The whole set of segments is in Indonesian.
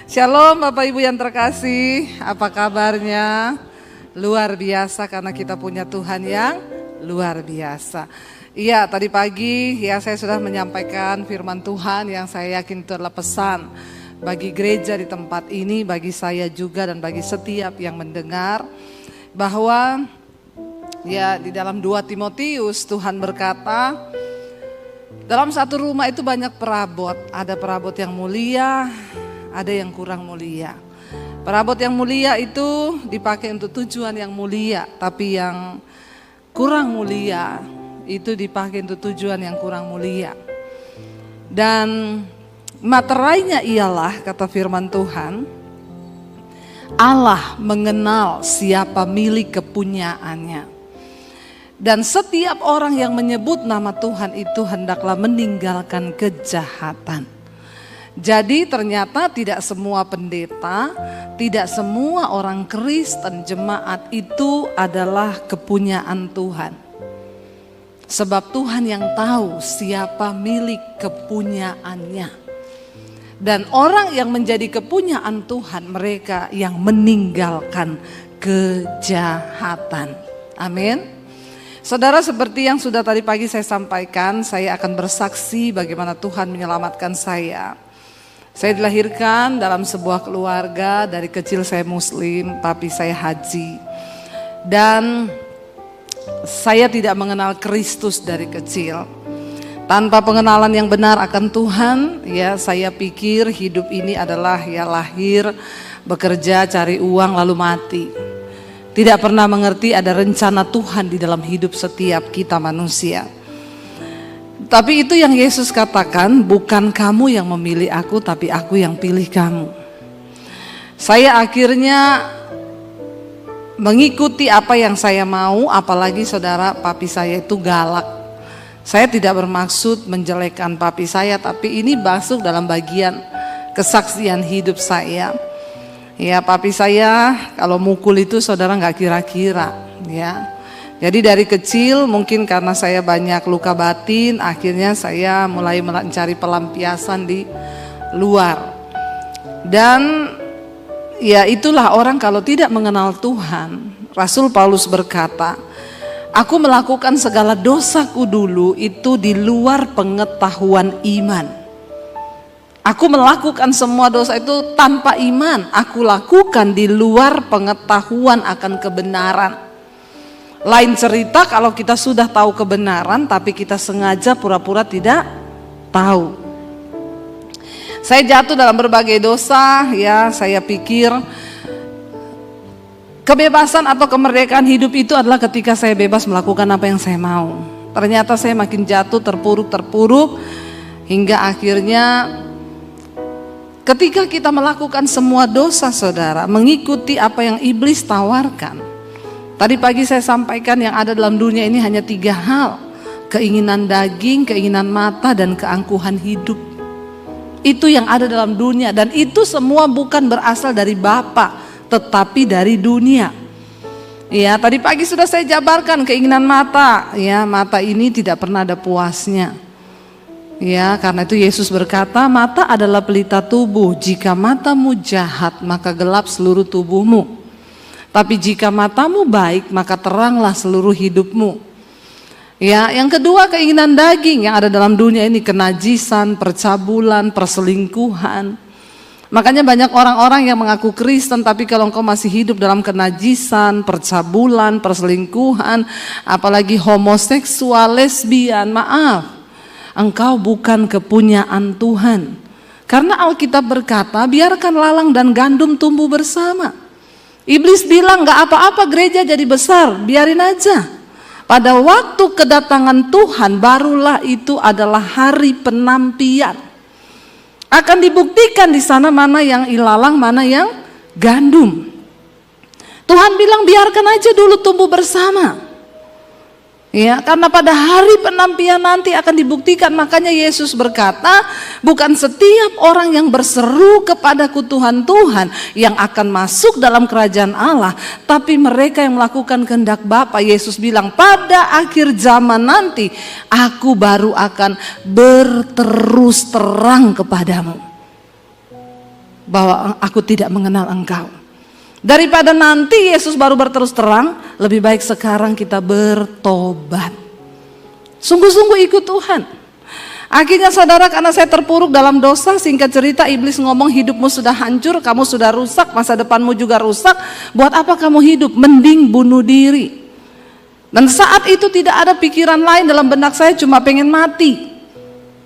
Shalom Bapak Ibu yang terkasih, apa kabarnya? Luar biasa karena kita punya Tuhan yang luar biasa. Iya, tadi pagi ya saya sudah menyampaikan firman Tuhan yang saya yakin itu adalah pesan bagi gereja di tempat ini, bagi saya juga dan bagi setiap yang mendengar, bahwa ya di dalam 2 Timotius Tuhan berkata, dalam satu rumah itu banyak perabot, ada perabot yang mulia, ada yang kurang mulia. Perabot yang mulia itu dipakai untuk tujuan yang mulia, tapi yang kurang mulia itu dipakai untuk tujuan yang kurang mulia. Dan materainya ialah, kata firman Tuhan, Allah mengenal siapa milik kepunyaannya. Dan setiap orang yang menyebut nama Tuhan itu hendaklah meninggalkan kejahatan. Jadi ternyata tidak semua pendeta, tidak semua orang Kristen jemaat itu adalah kepunyaan Tuhan. Sebab Tuhan yang tahu siapa milik kepunyaannya. Dan orang yang menjadi kepunyaan Tuhan, mereka yang meninggalkan kejahatan. Amin. Saudara, seperti yang sudah tadi pagi saya sampaikan, saya akan bersaksi bagaimana Tuhan menyelamatkan saya. Saya dilahirkan dalam sebuah keluarga, dari kecil saya Muslim, tapi saya haji. Dan saya tidak mengenal Kristus dari kecil. Tanpa pengenalan yang benar akan Tuhan, ya saya pikir hidup ini adalah ya lahir, bekerja, cari uang lalu mati. Tidak pernah mengerti ada rencana Tuhan di dalam hidup setiap kita manusia. Tapi itu yang Yesus katakan, bukan kamu yang memilih aku, tapi aku yang pilih kamu. Saya akhirnya mengikuti apa yang saya mau, apalagi saudara, papi saya itu galak. Saya tidak bermaksud menjelekkan papi saya, tapi ini masuk dalam bagian kesaksian hidup saya. Ya, papi saya kalau mukul itu saudara nggak kira-kira, ya. Jadi dari kecil mungkin karena saya banyak luka batin, akhirnya saya mulai mencari pelampiasan di luar. Dan ya itulah orang kalau tidak mengenal Tuhan. Rasul Paulus berkata, aku melakukan segala dosaku dulu itu di luar pengetahuan iman. Aku melakukan semua dosa itu tanpa iman. Aku lakukan di luar pengetahuan akan kebenaran. Lain cerita kalau kita sudah tahu kebenaran tapi kita sengaja pura-pura tidak tahu. Saya jatuh dalam berbagai dosa, ya saya pikir kebebasan atau kemerdekaan hidup itu adalah ketika saya bebas melakukan apa yang saya mau. Ternyata saya makin jatuh terpuruk hingga akhirnya ketika kita melakukan semua dosa saudara, mengikuti apa yang iblis tawarkan. Tadi pagi saya sampaikan yang ada dalam dunia ini hanya 3 hal. Keinginan daging, keinginan mata, dan keangkuhan hidup. Itu yang ada dalam dunia, dan itu semua bukan berasal dari Bapa, tetapi dari dunia. Ya, tadi pagi sudah saya jabarkan keinginan mata. Ya, mata ini tidak pernah ada puasnya. Ya, karena itu Yesus berkata, mata adalah pelita tubuh. Jika matamu jahat, maka gelap seluruh tubuhmu. Tapi jika matamu baik, maka teranglah seluruh hidupmu. Ya, yang kedua keinginan daging yang ada dalam dunia ini, kenajisan, percabulan, perselingkuhan. Makanya banyak orang-orang yang mengaku Kristen, tapi kalau engkau masih hidup dalam kenajisan, percabulan, perselingkuhan, apalagi homoseksual, lesbian, maaf, engkau bukan kepunyaan Tuhan. Karena Alkitab berkata, biarkan lalang dan gandum tumbuh bersama. Iblis bilang gak apa-apa gereja jadi besar, biarin aja. Pada waktu kedatangan Tuhan barulah itu adalah hari penampian. Akan dibuktikan di sana mana yang ilalang, mana yang gandum. Tuhan bilang biarkan aja dulu tumbuh bersama. Ya, karena pada hari penampian nanti akan dibuktikan. Makanya Yesus berkata, bukan setiap orang yang berseru kepadaku Tuhan, Tuhan yang akan masuk dalam kerajaan Allah, tapi mereka yang melakukan kehendak Bapa. Yesus bilang, pada akhir zaman nanti aku baru akan berterus terang kepadamu. bahwa aku tidak mengenal engkau. Daripada nanti Yesus baru berterus terang, lebih baik sekarang kita bertobat. Sungguh-sungguh ikut Tuhan. Akhirnya saudara, karena saya terpuruk dalam dosa, singkat cerita iblis ngomong hidupmu sudah hancur, kamu sudah rusak, masa depanmu juga rusak, buat apa kamu hidup? Mending bunuh diri. Dan saat itu tidak ada pikiran lain dalam benak saya, cuma pengen mati.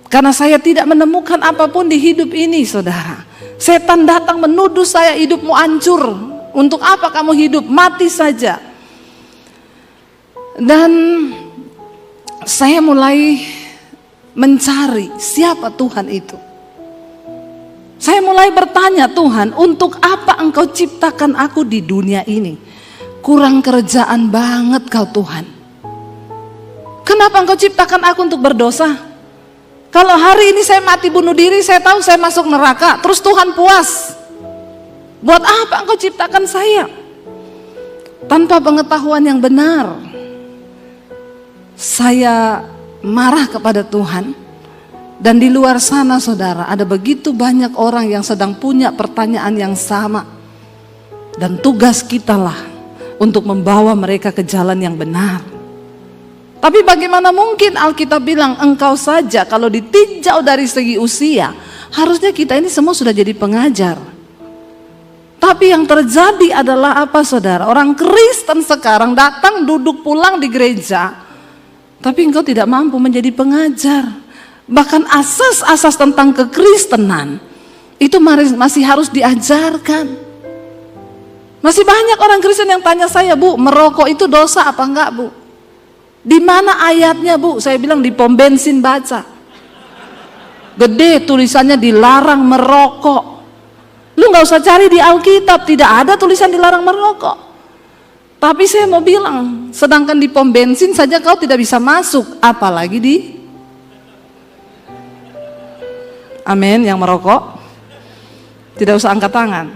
Karena saya tidak menemukan apapun di hidup ini, saudara. Setan datang menuduh saya, hidupmu hancur. Untuk apa kamu hidup? Mati saja. Dan saya mulai mencari siapa Tuhan itu. Saya mulai bertanya, Tuhan, untuk apa engkau ciptakan aku di dunia ini? Kurang kerjaan banget kau Tuhan. Kenapa engkau ciptakan aku untuk berdosa? Kalau hari ini saya mati bunuh diri, saya tahu saya masuk neraka, terus Tuhan puas. Buat apa engkau ciptakan saya? Tanpa pengetahuan yang benar, saya marah kepada Tuhan. Dan di luar sana saudara, ada begitu banyak orang yang sedang punya pertanyaan yang sama. Dan tugas kita lah untuk membawa mereka ke jalan yang benar. Tapi bagaimana mungkin Alkitab bilang engkau saja kalau ditinjau dari segi usia, harusnya kita ini semua sudah jadi pengajar. Tapi yang terjadi adalah apa saudara? Orang Kristen sekarang datang duduk pulang di gereja, tapi engkau tidak mampu menjadi pengajar. Bahkan asas-asas tentang kekristenan itu masih harus diajarkan. Masih banyak orang Kristen yang tanya saya, Bu, merokok itu dosa apa enggak, Bu? Di mana ayatnya, Bu? Saya bilang di pom bensin baca. Gede tulisannya dilarang merokok. Lu nggak usah cari di Alkitab, tidak ada tulisan dilarang merokok. Tapi saya mau bilang, sedangkan di pom bensin saja kau tidak bisa masuk, apalagi di amin yang merokok. Tidak usah angkat tangan.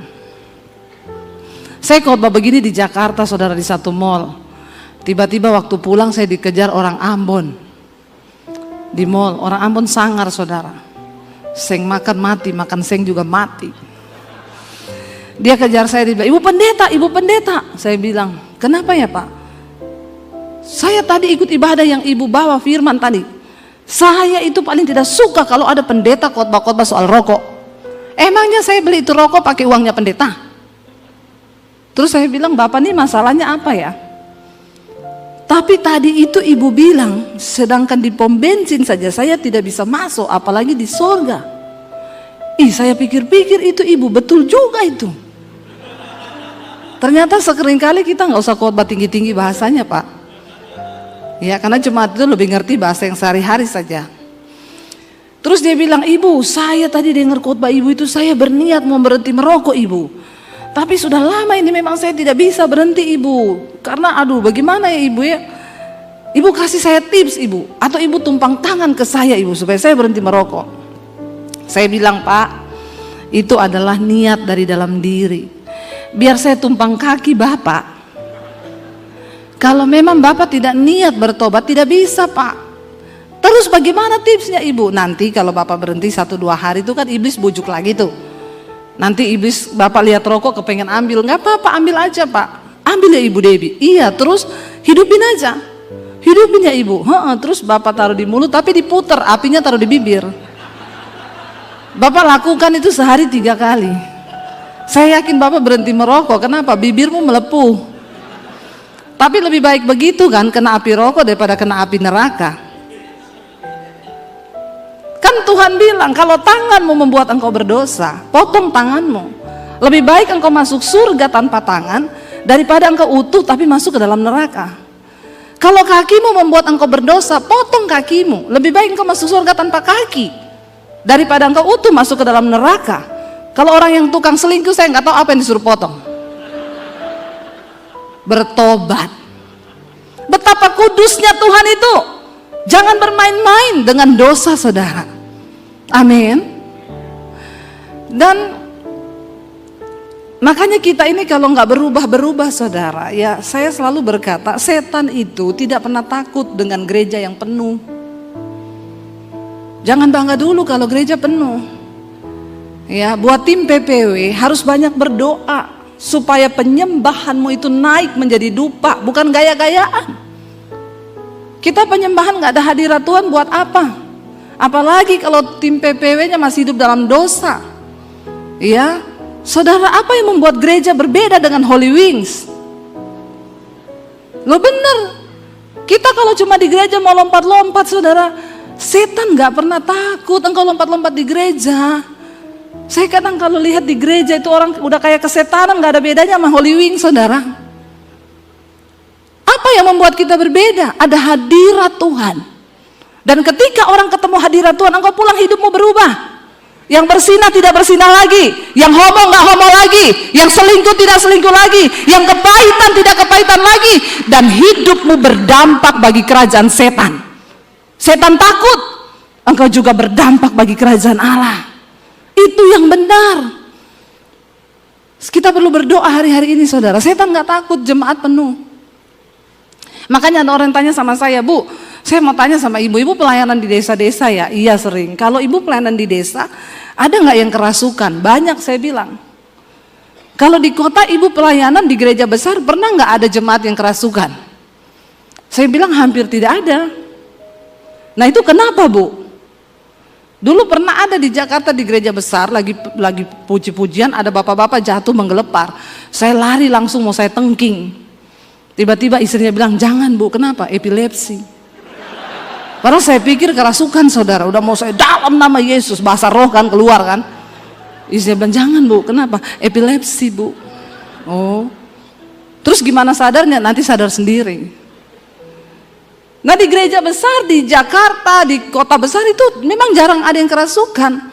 Saya khotbah begini di Jakarta saudara, di satu mall. Tiba-tiba waktu pulang saya dikejar orang Ambon. Di mall, orang Ambon sangar saudara. Seng makan mati, makan seng juga mati. Dia kejar saya, dia bilang, Ibu pendeta, Ibu pendeta. Saya bilang, kenapa ya Pak? Saya tadi ikut ibadah yang Ibu bawa firman tadi. Saya itu paling tidak suka kalau ada pendeta khotbah-khotbah soal rokok. Emangnya saya beli itu rokok pakai uangnya pendeta? Terus saya bilang, Bapak ini masalahnya apa ya? Tapi tadi itu Ibu bilang, sedangkan di pom bensin saja saya tidak bisa masuk, apalagi di surga. Saya pikir-pikir itu Ibu betul juga itu. Ternyata seringkali kita nggak usah khotbah tinggi-tinggi bahasanya Pak. Ya karena jemaat itu lebih ngerti bahasa yang sehari-hari saja. Terus dia bilang, Ibu, saya tadi dengar khotbah Ibu itu, saya berniat mau berhenti merokok Ibu. Tapi sudah lama ini memang saya tidak bisa berhenti Ibu. Karena aduh bagaimana ya Ibu ya. Ibu kasih saya tips Ibu. Atau Ibu tumpang tangan ke saya Ibu supaya saya berhenti merokok. Saya bilang, Pak, itu adalah niat dari dalam diri. Biar saya tumpang kaki Bapak. Kalau memang Bapak tidak niat bertobat, tidak bisa Pak. Terus bagaimana tipsnya Ibu? Nanti kalau Bapak berhenti 1-2 hari itu kan iblis bujuk lagi tuh. Nanti iblis Bapak lihat rokok kepengen ambil, nggak apa-apa ambil aja Pak. Ambil ya Ibu Debbie. Iya, terus hidupin aja. Hidupin ya Ibu. Terus Bapak taruh di mulut tapi diputer, apinya taruh di bibir. Bapak lakukan itu sehari 3 kali. Saya yakin Bapak berhenti merokok. Kenapa? Bibirmu melepuh. Tapi lebih baik begitu kan, kena api rokok daripada kena api neraka. Kan Tuhan bilang, kalau tanganmu membuat engkau berdosa, potong tanganmu. Lebih baik engkau masuk surga tanpa tangan daripada engkau utuh tapi masuk ke dalam neraka. Kalau kakimu membuat engkau berdosa, potong kakimu. Lebih baik engkau masuk surga tanpa kaki daripada engkau utuh masuk ke dalam neraka. Kalau orang yang tukang selingkuh, saya nggak tahu apa yang disuruh potong. Bertobat. Betapa kudusnya Tuhan itu. Jangan bermain-main dengan dosa saudara. Amin. Dan makanya kita ini kalau nggak berubah-berubah saudara, ya saya selalu berkata, setan itu tidak pernah takut dengan gereja yang penuh. Jangan bangga dulu kalau gereja penuh. Ya, buat tim PPW harus banyak berdoa supaya penyembahanmu itu naik menjadi dupa, bukan gaya-gayaan. Kita penyembahan nggak ada hadirat Tuhan buat apa? Apalagi kalau tim PPW-nya masih hidup dalam dosa. Ya, saudara, apa yang membuat gereja berbeda dengan Holy Wings? Lo bener, kita kalau cuma di gereja mau lompat-lompat, saudara, setan nggak pernah takut engkau lompat-lompat di gereja. Saya kadang kalau lihat di gereja itu orang udah kayak kesetanan, nggak ada bedanya sama Holy Wings, saudara. Apa yang membuat kita berbeda? Ada hadirat Tuhan. Dan ketika orang ketemu hadirat Tuhan, engkau pulang hidupmu berubah. Yang bersinah tidak bersinah lagi, yang homo nggak homo lagi, yang selingkuh tidak selingkuh lagi, yang kepahitan tidak kepahitan lagi, dan hidupmu berdampak bagi kerajaan setan. Setan takut, engkau juga berdampak bagi kerajaan Allah. Itu yang benar. Kita perlu berdoa hari-hari ini, saudara. Setan nggak takut, jemaat penuh. Makanya ada orang tanya sama saya, Bu, saya mau tanya sama ibu pelayanan di desa-desa ya? Iya sering. Kalau ibu pelayanan di desa, ada nggak yang kerasukan? Banyak, saya bilang. Kalau di kota ibu pelayanan di gereja besar, pernah nggak ada jemaat yang kerasukan? Saya bilang hampir tidak ada. Nah itu kenapa, Bu? Dulu pernah ada di Jakarta di gereja besar, lagi puji-pujian, ada bapak-bapak jatuh menggelepar. Saya lari langsung mau saya tengking. Tiba-tiba istrinya bilang, jangan Bu, kenapa? Epilepsi. Padahal saya pikir kerasukan, saudara. Udah mau saya dalam nama Yesus, bahasa roh kan keluar kan. Istrinya bilang, jangan Bu, kenapa? Epilepsi Bu. Oh, terus gimana sadarnya? Nanti sadar sendiri. Nah di gereja besar, di Jakarta, di kota besar itu memang jarang ada yang kerasukan.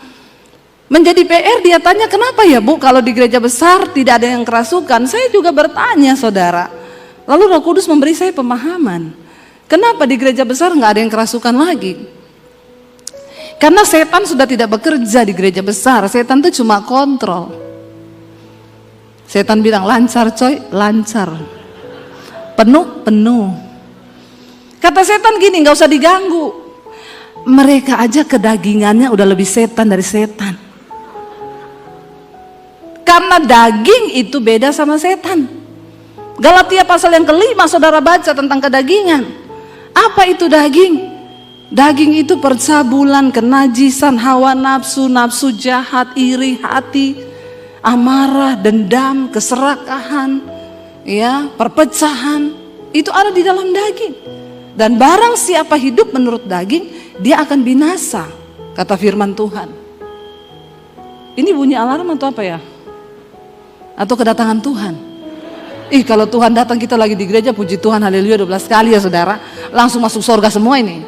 Menjadi PR dia tanya, kenapa ya Bu kalau di gereja besar tidak ada yang kerasukan? Saya juga bertanya, saudara. Lalu Roh Kudus memberi saya pemahaman. Kenapa di gereja besar nggak ada yang kerasukan lagi? Karena setan sudah tidak bekerja di gereja besar. Setan itu cuma kontrol. Setan bilang lancar coy, lancar. Penuh, penuh. Kata setan gini, nggak usah diganggu. Mereka aja kedagingannya udah lebih setan dari setan. Karena daging itu beda sama setan. Galatia pasal yang kelima saudara baca tentang kedagingan. Apa itu daging? Daging itu percabulan, kenajisan, hawa nafsu, nafsu jahat, iri hati, amarah, dendam, keserakahan, ya, perpecahan. Itu ada di dalam daging. Dan barang siapa hidup menurut daging, dia akan binasa, kata firman Tuhan. Ini bunyi alarm atau apa ya? Atau kedatangan Tuhan? Kalau Tuhan datang kita lagi di gereja, puji Tuhan, haleluya 12 kali ya saudara, langsung masuk surga semua ini.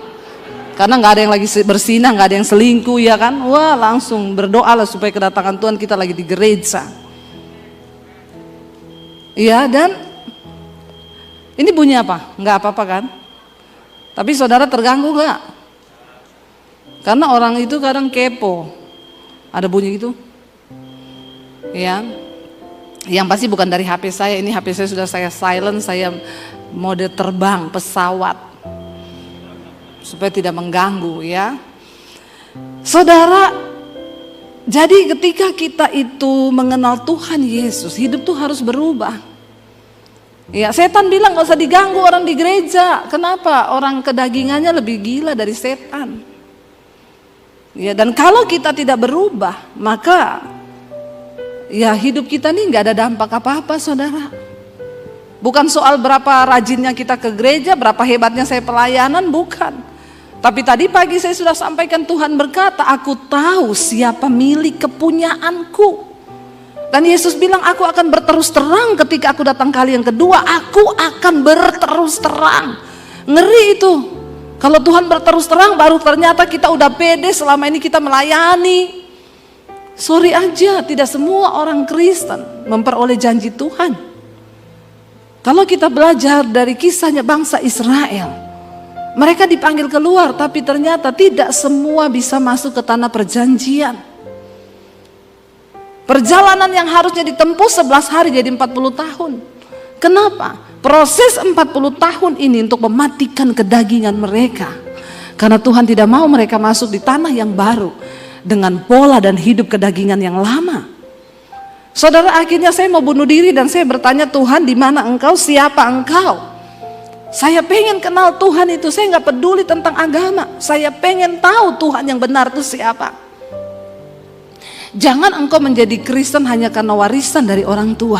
Karena nggak ada yang lagi bersinah, nggak ada yang selingkuh ya kan? Wah langsung berdoalah supaya kedatangan Tuhan kita lagi di gereja. Iya, dan ini bunyi apa? Nggak apa-apa kan? Tapi saudara terganggu gak? Karena orang itu kadang kepo. Ada bunyi gitu. Ya. Yang pasti bukan dari HP saya. Ini HP saya sudah saya silent. Saya mode terbang pesawat. Supaya tidak mengganggu ya. Saudara, jadi ketika kita itu mengenal Tuhan Yesus, hidup tuh harus berubah. Ya, setan bilang gak usah diganggu orang di gereja. Kenapa? Orang kedagingannya lebih gila dari setan. Ya, dan kalau kita tidak berubah, maka ya hidup kita nih gak ada dampak apa-apa, saudara. Bukan soal berapa rajinnya kita ke gereja, berapa hebatnya saya pelayanan, bukan. Tapi tadi pagi saya sudah sampaikan, Tuhan berkata, aku tahu siapa milik kepunyaanku. Dan Yesus bilang, aku akan berterus terang ketika aku datang kali yang kedua. Aku akan berterus terang. Ngeri itu. Kalau Tuhan berterus terang, baru ternyata kita udah pede selama ini kita melayani. Sorry aja, tidak semua orang Kristen memperoleh janji Tuhan. Kalau kita belajar dari kisahnya bangsa Israel, mereka dipanggil keluar, tapi ternyata tidak semua bisa masuk ke tanah perjanjian. Perjalanan yang harusnya ditempuh 11 hari jadi 40 tahun. Kenapa? Proses 40 tahun ini untuk mematikan kedagingan mereka. Karena Tuhan tidak mau mereka masuk di tanah yang baru. dengan pola dan hidup kedagingan yang lama. Saudara, akhirnya saya mau bunuh diri dan saya bertanya, Tuhan, di mana Engkau? Siapa Engkau? Saya pengen kenal Tuhan itu. Saya nggak peduli tentang agama. Saya pengen tahu Tuhan yang benar itu siapa. Jangan engkau menjadi Kristen hanya karena warisan dari orang tua.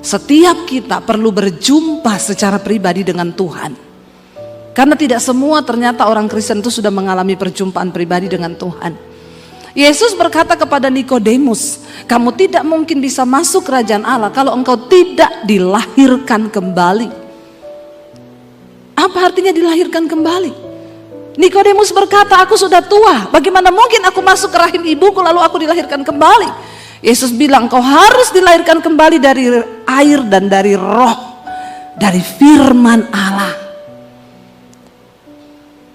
Setiap kita perlu berjumpa secara pribadi dengan Tuhan. Karena tidak semua ternyata orang Kristen itu sudah mengalami perjumpaan pribadi dengan Tuhan. Yesus berkata kepada Nikodemus, kamu tidak mungkin bisa masuk kerajaan Allah kalau engkau tidak dilahirkan kembali. Apa artinya dilahirkan kembali? Nikodemus berkata, aku sudah tua, bagaimana mungkin aku masuk ke rahim ibuku lalu aku dilahirkan kembali? Yesus bilang, kau harus dilahirkan kembali dari air dan dari roh, dari firman Allah.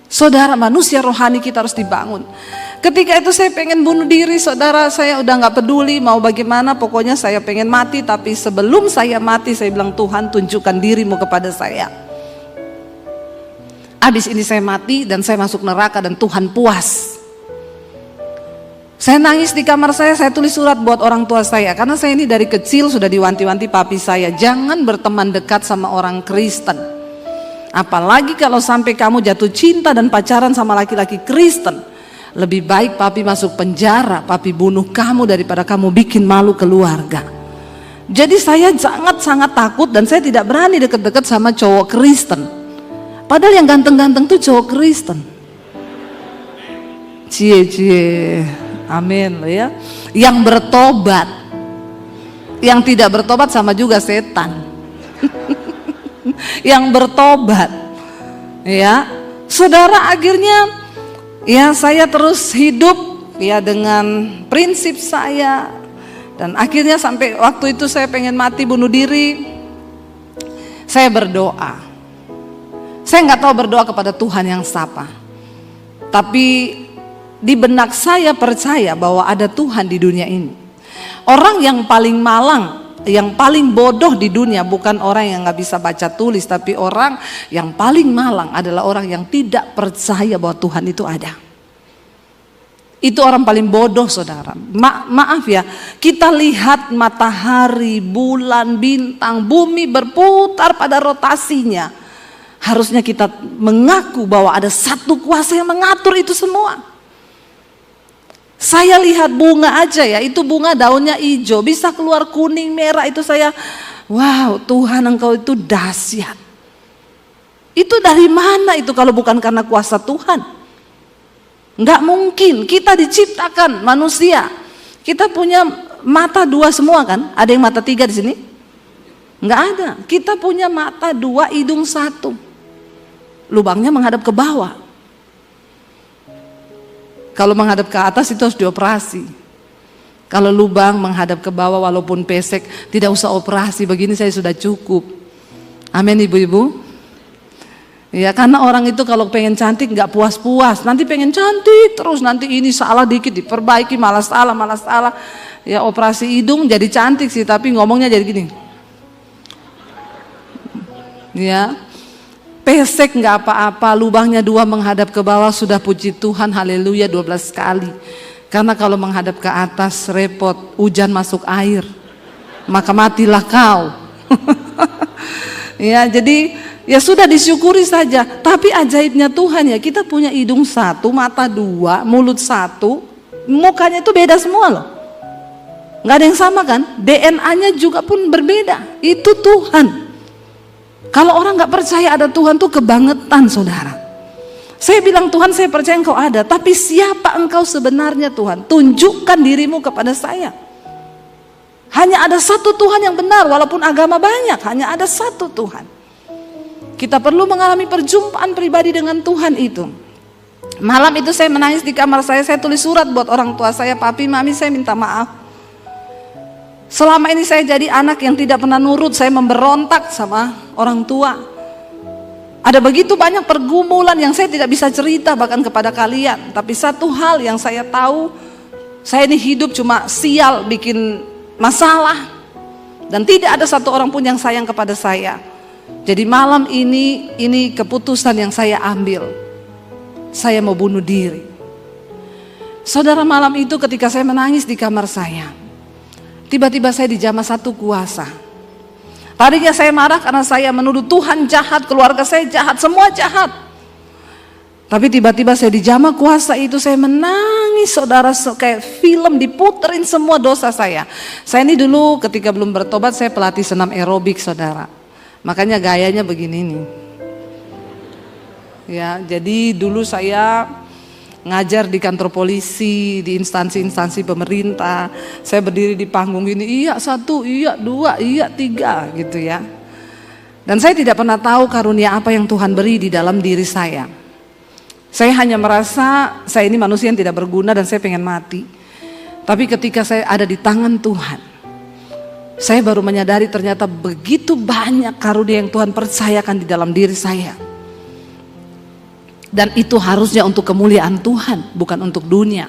Saudara, manusia rohani kita harus dibangun. Ketika itu saya pengen bunuh diri, saudara, saya udah gak peduli mau bagaimana, pokoknya saya pengen mati. Tapi sebelum saya mati, saya bilang, Tuhan, tunjukkan dirimu kepada saya. Habis ini saya mati dan saya masuk neraka dan Tuhan puas. Saya nangis di kamar saya tulis surat buat orang tua saya. Karena saya ini dari kecil sudah diwanti-wanti papi saya, jangan berteman dekat sama orang Kristen. Apalagi kalau sampai kamu jatuh cinta dan pacaran sama laki-laki Kristen. Lebih baik papi masuk penjara, papi bunuh kamu daripada kamu bikin malu keluarga. Jadi saya sangat-sangat takut dan saya tidak berani deket-deket sama cowok Kristen. Padahal yang ganteng-ganteng tuh cowok Kristen. Cie, amin loh ya. Yang bertobat. Yang tidak bertobat sama juga setan. Yang bertobat. Ya, saudara, akhirnya ya saya terus hidup ya dengan prinsip saya. Dan akhirnya sampai waktu itu saya pengen mati bunuh diri. Saya berdoa. Saya nggak tahu berdoa kepada Tuhan yang siapa. Tapi di benak saya percaya bahwa ada Tuhan di dunia ini. Orang yang paling malang, yang paling bodoh di dunia bukan orang yang nggak bisa baca tulis, tapi orang yang paling malang adalah orang yang tidak percaya bahwa Tuhan itu ada. Itu orang paling bodoh, saudara. Maaf ya, kita lihat matahari, bulan, bintang, bumi berputar pada rotasinya. Harusnya kita mengaku bahwa ada satu kuasa yang mengatur itu semua. Saya lihat bunga aja ya, itu bunga daunnya hijau, bisa keluar kuning, merah, itu saya, wow, Tuhan Engkau itu dahsyat. Itu dari mana itu kalau bukan karena kuasa Tuhan? Enggak mungkin, kita diciptakan manusia. Kita punya mata dua semua kan? Ada yang mata tiga di sini? Enggak ada. Kita punya mata dua, hidung satu. Lubangnya menghadap ke bawah. Kalau menghadap ke atas itu harus dioperasi. Kalau lubang menghadap ke bawah walaupun pesek, tidak usah operasi, begini saya sudah cukup. Amin ibu-ibu. Ya, karena orang itu kalau pengen cantik nggak puas-puas, nanti pengen cantik terus, nanti ini salah dikit diperbaiki, malah salah. Ya, operasi hidung jadi cantik sih, tapi ngomongnya jadi gini. Ya, pesek nggak apa-apa, lubangnya dua menghadap ke bawah sudah puji Tuhan, haleluya 12 kali. Karena kalau menghadap ke atas repot, hujan masuk air, maka matilah kau. Ya, jadi ya sudah disyukuri saja. Tapi ajaibnya Tuhan ya, kita punya hidung satu, mata dua, mulut satu, mukanya itu beda semua loh. Nggak ada yang sama kan? DNA-nya juga pun berbeda. Itu Tuhan. Kalau orang nggak percaya ada Tuhan tuh kebangetan, saudara. Saya bilang, Tuhan, saya percaya Engkau ada, tapi siapa Engkau sebenarnya, Tuhan? Tunjukkan dirimu kepada saya. Hanya ada satu Tuhan yang benar, walaupun agama banyak, hanya ada satu Tuhan. Kita perlu mengalami perjumpaan pribadi dengan Tuhan itu. Malam itu saya menangis di kamar saya tulis surat buat orang tua saya, papi, mami, saya minta maaf. Selama ini saya jadi anak yang tidak pernah nurut, saya memberontak sama orang tua. Ada begitu banyak pergumulan yang saya tidak bisa cerita bahkan kepada kalian. Tapi satu hal yang saya tahu, saya ini hidup cuma sial bikin masalah. Dan tidak ada satu orang pun yang sayang kepada saya. Jadi malam ini keputusan yang saya ambil. Saya mau bunuh diri. Saudara, malam itu ketika saya menangis di kamar saya, tiba-tiba saya dijamah satu kuasa. Tadinya saya marah karena saya menuduh Tuhan jahat, keluarga saya jahat, semua jahat. Tapi tiba-tiba saya dijamah kuasa itu, saya menangis saudara, kayak film diputerin semua dosa saya. Saya ini dulu ketika belum bertobat saya pelatih senam aerobik saudara. Makanya gayanya begini nih. Ya, jadi dulu saya ngajar di kantor polisi, di instansi-instansi pemerintah. Saya berdiri di panggung ini, iya 1, iya 2, iya 3 gitu ya. Dan saya tidak pernah tahu karunia apa yang Tuhan beri di dalam diri saya. Saya hanya merasa saya ini manusia yang tidak berguna dan saya pengen mati. Tapi ketika saya ada di tangan Tuhan, saya baru menyadari ternyata begitu banyak karunia yang Tuhan percayakan di dalam diri saya. Dan itu harusnya untuk kemuliaan Tuhan, bukan untuk dunia.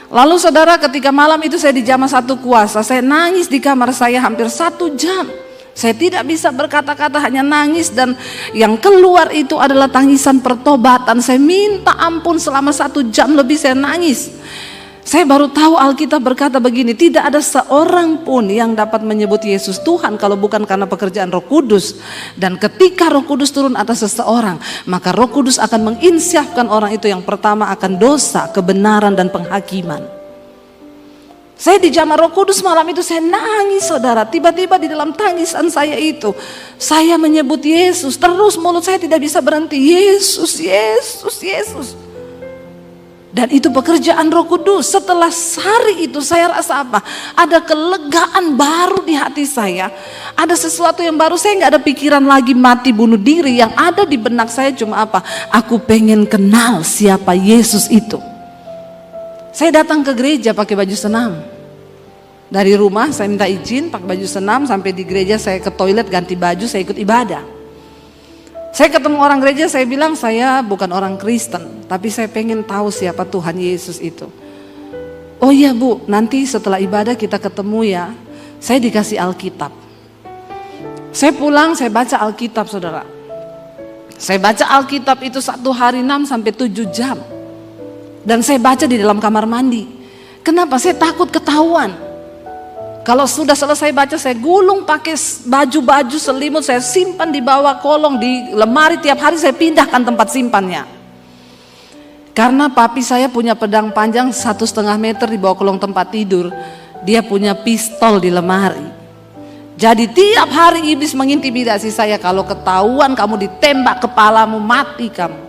Lalu saudara, ketika malam itu saya dijamah satu kuasa, saya nangis di kamar saya hampir 1 jam. Saya tidak bisa berkata-kata, hanya nangis, dan yang keluar itu adalah tangisan pertobatan. Saya minta ampun selama 1 jam lebih saya nangis. Saya baru tahu Alkitab berkata begini, tidak ada seorang pun yang dapat menyebut Yesus Tuhan kalau bukan karena pekerjaan Roh Kudus. Dan ketika Roh Kudus turun atas seseorang, maka Roh Kudus akan menginsyafkan orang itu yang pertama akan dosa, kebenaran, dan penghakiman. Saya dijamah Roh Kudus malam itu, saya nangis saudara. Tiba-tiba di dalam tangisan saya itu, saya menyebut Yesus. Terus mulut saya tidak bisa berhenti, Yesus, Yesus, Yesus. Dan itu pekerjaan Roh Kudus. Setelah hari itu saya rasa apa? Ada kelegaan baru di hati saya. Ada sesuatu yang baru. Saya gak ada pikiran lagi mati bunuh diri. Yang ada di benak saya cuma apa? Aku pengen kenal siapa Yesus itu. Saya datang ke gereja pakai baju senam. Dari rumah saya minta izin pakai baju senam. Sampai di gereja saya ke toilet ganti baju, saya ikut ibadah. Saya ketemu orang gereja, saya bilang saya bukan orang Kristen, tapi saya pengen tahu siapa Tuhan Yesus itu. Oh iya Bu, nanti setelah ibadah kita ketemu ya. Saya dikasih Alkitab. Saya pulang, saya baca Alkitab saudara. Saya baca Alkitab itu 1 hari 6 sampai 7 jam. Dan saya baca di dalam kamar mandi. Kenapa? Saya takut ketahuan. Kalau sudah selesai baca, saya gulung pakai baju-baju selimut, saya simpan di bawah kolong, di lemari, tiap hari saya pindahkan tempat simpannya. Karena papi saya punya pedang panjang 1,5 meter di bawah kolong tempat tidur. Dia punya pistol di lemari. Jadi tiap hari iblis mengintimidasi saya, kalau ketahuan kamu ditembak kepalamu, mati kamu.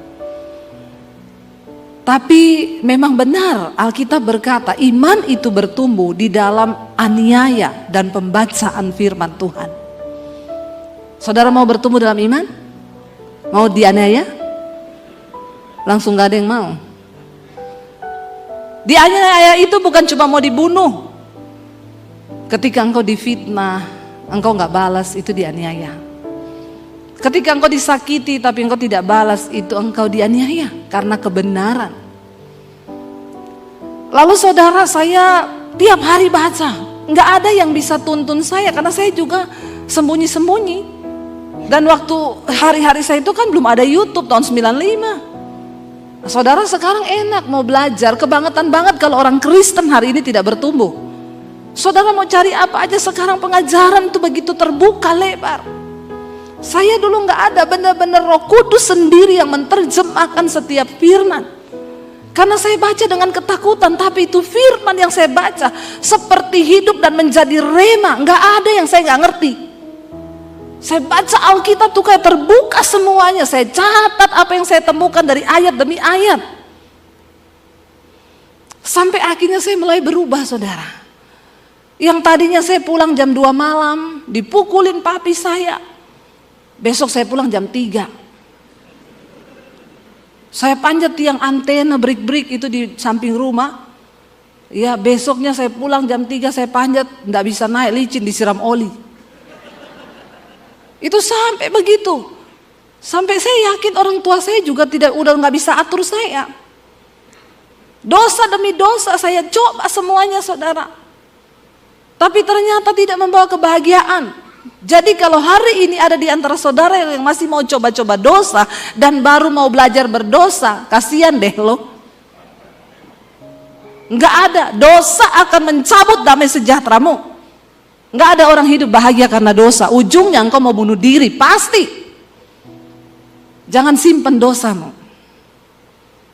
Tapi memang benar Alkitab berkata iman itu bertumbuh di dalam aniaya dan pembacaan firman Tuhan. Saudara mau bertumbuh dalam iman? Mau dianiaya? Langsung gak ada yang mau. Dianiaya itu bukan cuma mau dibunuh. Ketika engkau difitnah, engkau gak balas, itu dianiaya. Ketika engkau disakiti tapi engkau tidak balas, itu engkau dianiaya karena kebenaran. Lalu saudara, saya tiap hari baca, nggak ada yang bisa tuntun saya karena saya juga sembunyi-sembunyi. Dan waktu hari-hari saya itu kan belum ada YouTube tahun 95. Saudara, sekarang enak mau belajar, kebangetan banget kalau orang Kristen hari ini tidak bertumbuh. Saudara mau cari apa aja sekarang, pengajaran itu begitu terbuka lebar. Saya dulu nggak ada, benar-benar Roh Kudus sendiri yang menerjemahkan setiap firman. Karena saya baca dengan ketakutan, tapi itu firman yang saya baca seperti hidup dan menjadi rema. Nggak ada yang saya nggak ngerti. Saya baca Alkitab tuh kayak terbuka semuanya. Saya catat apa yang saya temukan dari ayat demi ayat. Sampai akhirnya saya mulai berubah saudara. Yang tadinya saya pulang jam 2 malam, dipukulin papi saya. Besok saya pulang jam 3. Saya panjat tiang antena break-break itu di samping rumah. Ya, besoknya saya pulang jam 3, saya panjat, enggak bisa naik, licin, disiram oli. Itu sampai begitu. Sampai saya yakin orang tua saya juga udah enggak bisa atur saya. Dosa demi dosa saya coba semuanya saudara. Tapi ternyata tidak membawa kebahagiaan. Jadi kalau hari ini ada di antara saudara yang masih mau coba-coba dosa dan baru mau belajar berdosa, kasihan deh lo. Nggak ada. Dosa akan mencabut damai sejahteramu. Nggak ada orang hidup bahagia karena dosa. Ujungnya engkau mau bunuh diri, pasti. Jangan simpan dosamu.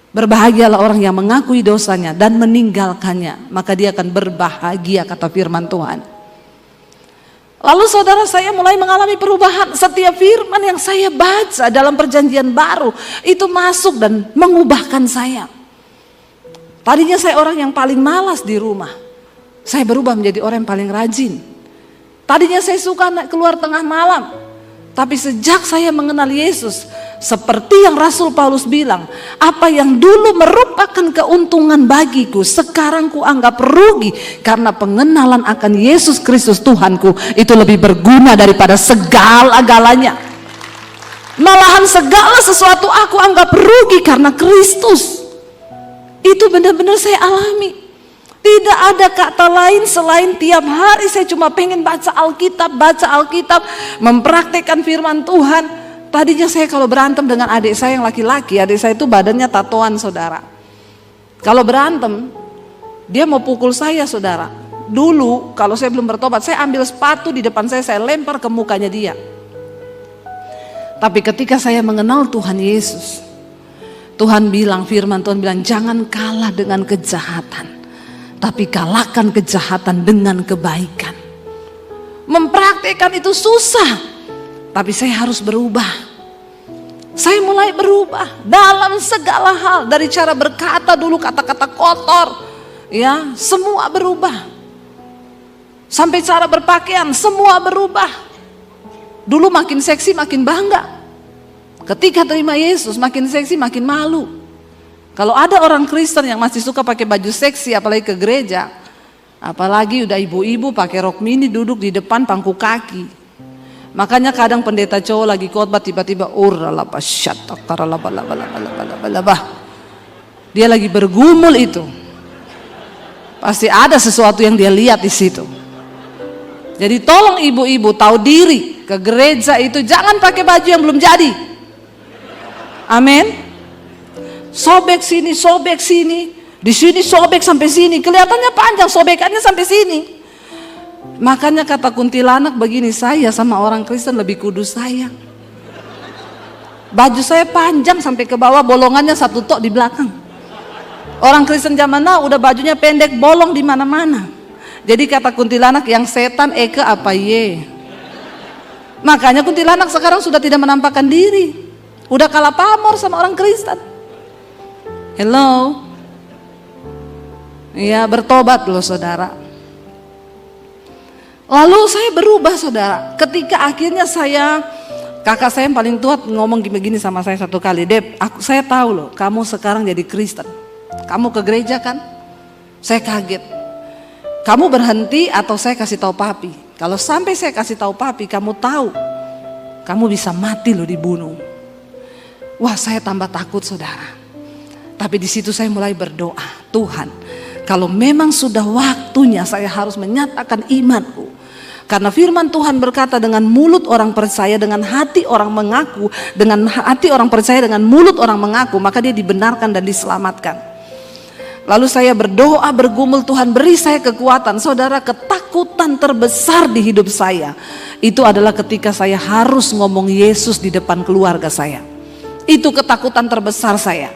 Berbahagialah orang yang mengakui dosanya dan meninggalkannya, maka dia akan berbahagia, kata firman Tuhan. Lalu saudara, saya mulai mengalami perubahan. Setiap firman yang saya baca dalam perjanjian baru itu masuk dan mengubahkan saya. Tadinya saya orang yang paling malas di rumah, saya berubah menjadi orang yang paling rajin. Tadinya saya suka keluar tengah malam, tapi sejak saya mengenal Yesus, seperti yang Rasul Paulus bilang, apa yang dulu merupakan keuntungan bagiku, sekarang ku anggap rugi karena pengenalan akan Yesus Kristus Tuhanku itu lebih berguna daripada segala-galanya. Malahan segala sesuatu aku anggap rugi karena Kristus. Itu benar-benar saya alami. Tidak ada kata lain selain tiap hari saya cuma pengen baca Alkitab, mempraktekkan firman Tuhan. Tadinya saya kalau berantem dengan adik saya yang laki-laki, adik saya itu badannya tatoan, saudara. Kalau berantem, dia mau pukul saya, saudara. Dulu kalau saya belum bertobat, saya ambil sepatu di depan saya lempar ke mukanya dia. Tapi ketika saya mengenal Tuhan Yesus, Tuhan bilang, firman Tuhan bilang, jangan kalah dengan kejahatan, tapi kalahkan kejahatan dengan kebaikan. Mempraktekkan itu susah, tapi saya harus berubah. Saya mulai berubah dalam segala hal. Dari cara berkata dulu kata-kata kotor, ya, semua berubah. Sampai cara berpakaian semua berubah. Dulu makin seksi makin bangga. Ketika terima Yesus makin seksi makin malu. Kalau ada orang Kristen yang masih suka pakai baju seksi apalagi ke gereja, apalagi udah ibu-ibu pakai rok mini duduk di depan pangku kaki. Makanya kadang pendeta cowok lagi khotbah tiba-tiba dia lagi bergumul itu. Pasti ada sesuatu yang dia lihat di situ. Jadi tolong ibu-ibu tahu diri, ke gereja itu jangan pakai baju yang belum jadi. Amin. Sobek sini, di sini sobek sampai sini, kelihatannya panjang sobekannya sampai sini. Makanya kata kuntilanak begini, saya sama orang Kristen lebih kudus saya. Baju saya panjang sampai ke bawah, bolongannya satu tok di belakang. Orang Kristen zaman now udah bajunya pendek, bolong di mana-mana. Jadi kata kuntilanak, yang setan eke apa ye. Makanya kuntilanak sekarang sudah tidak menampakkan diri. Udah kalah pamor sama orang Kristen. Hello. Ya, bertobat loh saudara. Lalu saya berubah, saudara. Ketika akhirnya kakak saya yang paling tua ngomong begini sama saya satu kali, Dep, saya tahu loh, kamu sekarang jadi Kristen. Kamu ke gereja kan? Saya kaget. Kamu berhenti atau saya kasih tahu papi? Kalau sampai saya kasih tahu papi, kamu tahu, kamu bisa mati loh, dibunuh. Wah, saya tambah takut, saudara. Tapi di situ saya mulai berdoa, Tuhan, kalau memang sudah waktunya saya harus menyatakan imanku. Karena firman Tuhan berkata, dengan mulut orang percaya, dengan hati orang mengaku, dengan hati orang percaya, dengan mulut orang mengaku, maka dia dibenarkan dan diselamatkan. Lalu saya berdoa bergumul, Tuhan beri saya kekuatan. Saudara, ketakutan terbesar di hidup saya itu adalah ketika saya harus ngomong Yesus di depan keluarga saya. Itu ketakutan terbesar saya.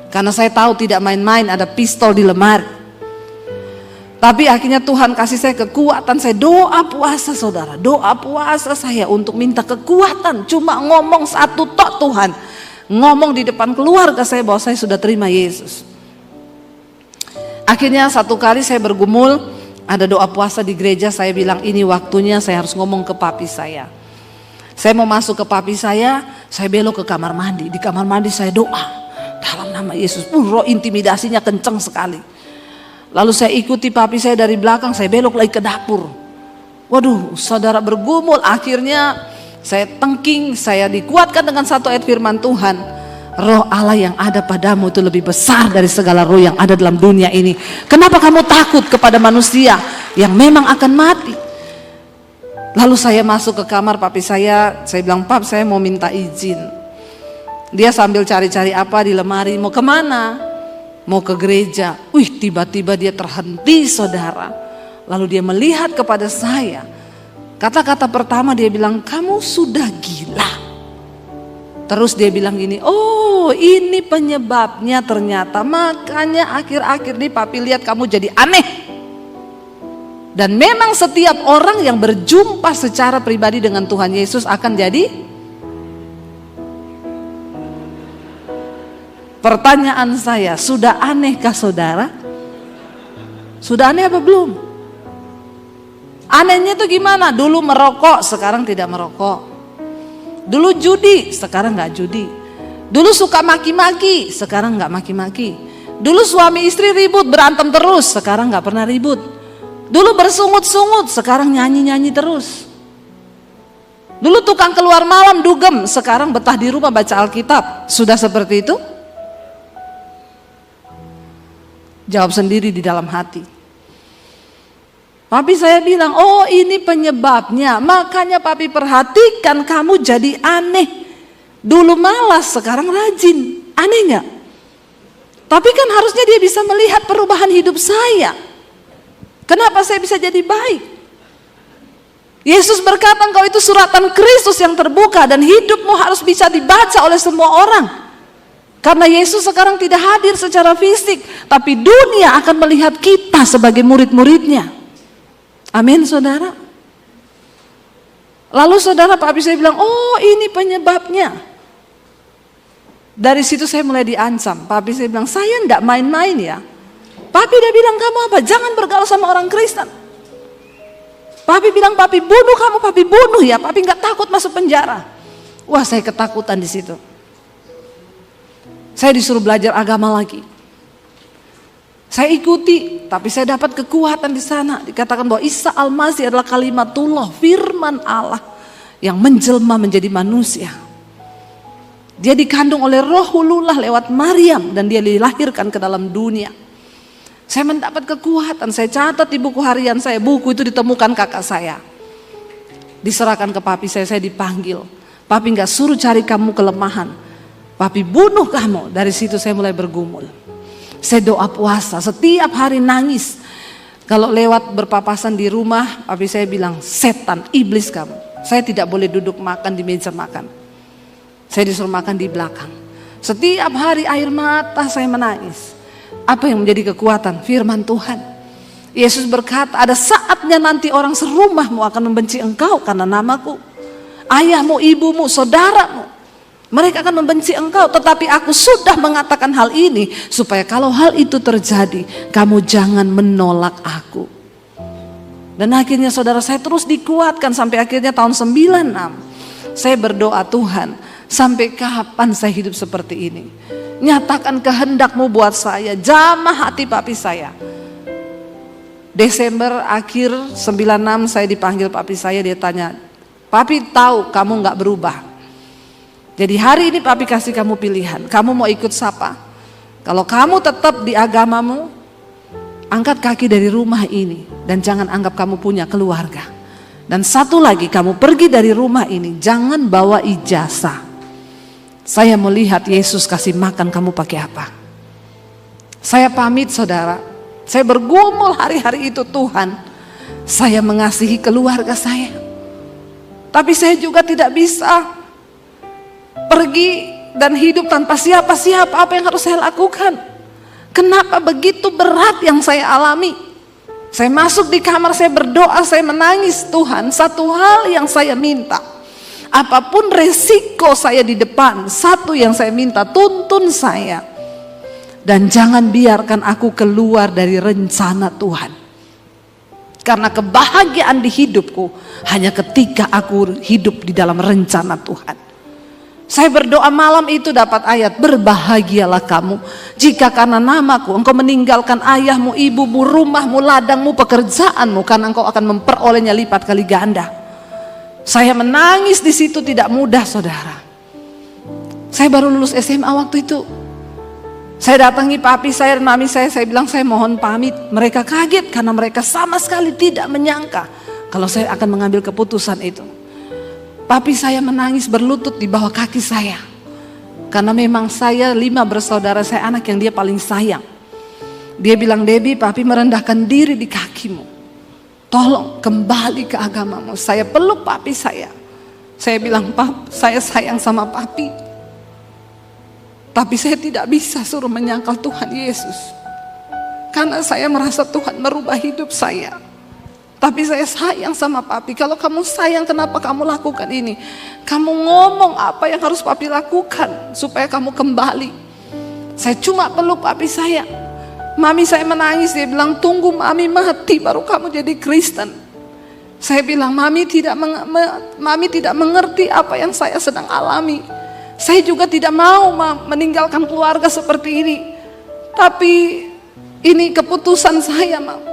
Karena saya tahu tidak main-main, ada pistol di lemari. Tapi akhirnya Tuhan kasih saya kekuatan. Saya doa puasa, saudara. Doa puasa saya untuk minta kekuatan. Cuma ngomong satu tok, Tuhan. Ngomong di depan keluarga saya bahwa saya sudah terima Yesus. Akhirnya satu kali saya bergumul, ada doa puasa di gereja. Saya bilang ini waktunya saya harus ngomong ke papi saya. Saya mau masuk ke papi saya belok ke kamar mandi. Di kamar mandi saya doa dalam nama Yesus. Roh intimidasinya kenceng sekali. Lalu saya ikuti papi saya dari belakang, saya belok lagi ke dapur. Waduh, saudara, bergumul. Akhirnya saya tengking, saya dikuatkan dengan satu ayat firman Tuhan. Roh Allah yang ada padamu itu lebih besar dari segala roh yang ada dalam dunia ini. Kenapa kamu takut kepada manusia yang memang akan mati? Lalu saya masuk ke kamar papi saya bilang, Pap, saya mau minta izin. Dia sambil cari-cari apa di lemari, mau kemana? mau ke gereja. Tiba-tiba dia terhenti, saudara. Lalu dia melihat kepada saya. Kata-kata pertama dia bilang, kamu sudah gila. Terus dia bilang gini, oh ini penyebabnya ternyata. Makanya akhir-akhir ini papi lihat kamu jadi aneh. Dan memang setiap orang yang berjumpa secara pribadi dengan Tuhan Yesus akan jadi. Pertanyaan saya, sudah anehkah saudara? Sudah aneh apa belum? Anehnya itu gimana? Dulu merokok, sekarang tidak merokok. Dulu judi, sekarang gak judi. Dulu suka maki-maki, sekarang gak maki-maki. Dulu suami istri ribut, berantem terus, sekarang gak pernah ribut. Dulu bersungut-sungut, sekarang nyanyi-nyanyi terus. Dulu tukang keluar malam dugem, sekarang betah di rumah baca Alkitab. Sudah seperti itu? Jawab sendiri di dalam hati. Papi saya bilang, oh ini penyebabnya. Makanya papi perhatikan kamu jadi aneh. Dulu malas, sekarang rajin. Aneh gak? Tapi kan harusnya dia bisa melihat perubahan hidup saya. Kenapa saya bisa jadi baik? Yesus berkata, engkau itu suratan Kristus yang terbuka dan hidupmu harus bisa dibaca oleh semua orang. Karena Yesus sekarang tidak hadir secara fisik, tapi dunia akan melihat kita sebagai murid-muridnya. Amin, saudara. Lalu saudara, papi saya bilang, oh ini penyebabnya. Dari situ saya mulai diancam. Papi saya bilang, saya enggak main-main ya. Papi dia bilang, kamu apa? Jangan bergaul sama orang Kristen. Papi bilang, papi bunuh kamu, papi bunuh ya. Papi enggak takut masuk penjara. Wah, saya ketakutan di situ. Saya disuruh belajar agama lagi. Saya ikuti, tapi saya dapat kekuatan di sana. Dikatakan bahwa Isa Al-Masih adalah kalimatullah, firman Allah yang menjelma menjadi manusia. Dia dikandung oleh Rohulullah lewat Maryam dan dia dilahirkan ke dalam dunia. Saya mendapat kekuatan, saya catat di buku harian saya, buku itu ditemukan kakak saya. Diserahkan ke papi saya dipanggil. Papi enggak suruh cari kamu kelemahan. Papi bunuh kamu. Dari situ saya mulai bergumul. Saya doa puasa, setiap hari nangis. Kalau lewat berpapasan di rumah, papi saya bilang, setan, iblis kamu. Saya tidak boleh duduk makan di meja makan. Saya disuruh makan di belakang. Setiap hari air mata saya menangis. Apa yang menjadi kekuatan? Firman Tuhan. Yesus berkata, ada saatnya nanti orang serumahmu akan membenci engkau karena namaku. Ayahmu, ibumu, saudaramu. Mereka akan membenci engkau, tetapi aku sudah mengatakan hal ini supaya kalau hal itu terjadi, kamu jangan menolak aku. Dan akhirnya saudara, saya terus dikuatkan sampai akhirnya tahun 96. Saya berdoa, Tuhan, sampai kapan saya hidup seperti ini? Nyatakan kehendak-Mu buat saya, jamah hati papi saya. Desember akhir 96 saya dipanggil papi saya, dia tanya, papi tahu kamu gak berubah. Jadi hari ini papi kasih kamu pilihan, kamu mau ikut siapa? Kalau kamu tetap di agamamu, angkat kaki dari rumah ini dan jangan anggap kamu punya keluarga. Dan satu lagi, kamu pergi dari rumah ini, jangan bawa ijazah. Saya melihat Yesus kasih makan kamu pakai apa. Saya pamit saudara, saya bergumul hari-hari itu, Tuhan, saya mengasihi keluarga saya. Tapi saya juga tidak bisa pergi dan hidup tanpa siapa-siapa. Apa yang harus saya lakukan? Kenapa begitu berat yang saya alami? Saya masuk di kamar, saya berdoa, saya menangis. Tuhan, satu hal yang saya minta, apapun resiko saya di depan, satu yang saya minta, tuntun saya. Dan jangan biarkan aku keluar dari rencana Tuhan. Karena kebahagiaan di hidupku hanya ketika aku hidup di dalam rencana Tuhan. Saya berdoa malam itu dapat ayat, berbahagialah kamu jika karena namaku engkau meninggalkan ayahmu, ibumu, rumahmu, ladangmu, pekerjaanmu, karena engkau akan memperolehnya lipat kali ganda. Saya menangis di situ, tidak mudah saudara. Saya baru lulus SMA waktu itu. Saya datangi papi saya dan mami saya bilang saya mohon pamit. Mereka kaget karena mereka sama sekali tidak menyangka kalau saya akan mengambil keputusan itu. Papi saya menangis berlutut di bawah kaki saya. Karena memang saya 5 bersaudara, saya anak yang dia paling sayang. Dia bilang, Debbie, papi merendahkan diri di kakimu. Tolong kembali ke agamamu. Saya peluk papi saya. Saya bilang, Pap, saya sayang sama papi. Tapi saya tidak bisa suruh menyangkal Tuhan Yesus. Karena saya merasa Tuhan merubah hidup saya. Tapi saya sayang sama papi. Kalau kamu sayang, kenapa kamu lakukan ini? Kamu ngomong apa yang harus papi lakukan supaya kamu kembali. Saya cuma peluk papi saya. Mami saya menangis, dia bilang, tunggu mami mati baru kamu jadi Kristen. Saya bilang, mami tidak mengerti apa yang saya sedang alami. Saya juga tidak mau meninggalkan keluarga seperti ini. Tapi ini keputusan saya, Mam.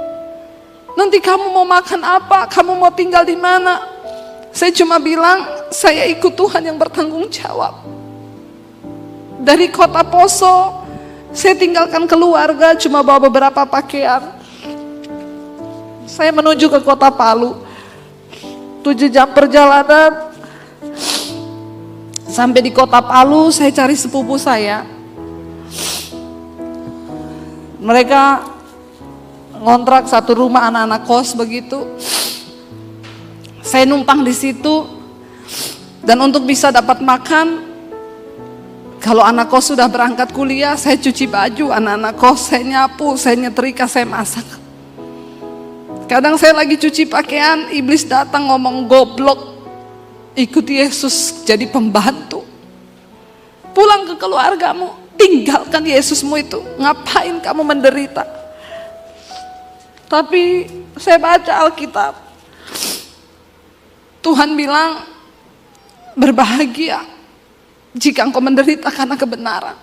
Nanti kamu mau makan apa? Kamu mau tinggal di mana? Saya cuma bilang, saya ikut Tuhan yang bertanggung jawab. Dari kota Poso, saya tinggalkan keluarga, cuma bawa beberapa pakaian. Saya menuju ke kota Palu. 7 jam perjalanan. Sampai di kota Palu, saya cari sepupu saya. Mereka ngontrak satu rumah anak-anak kos begitu. Saya numpang di situ. Dan untuk bisa dapat makan, kalau anak kos sudah berangkat kuliah, saya cuci baju anak-anak kos, saya nyapu, saya nyetrika, saya masak. Kadang saya lagi cuci pakaian, iblis datang ngomong, goblok, ikut Yesus jadi pembantu. Pulang ke keluargamu, tinggalkan Yesusmu itu. Ngapain kamu menderita? Tapi saya baca Alkitab, Tuhan bilang, berbahagia jika engkau menderita karena kebenaran.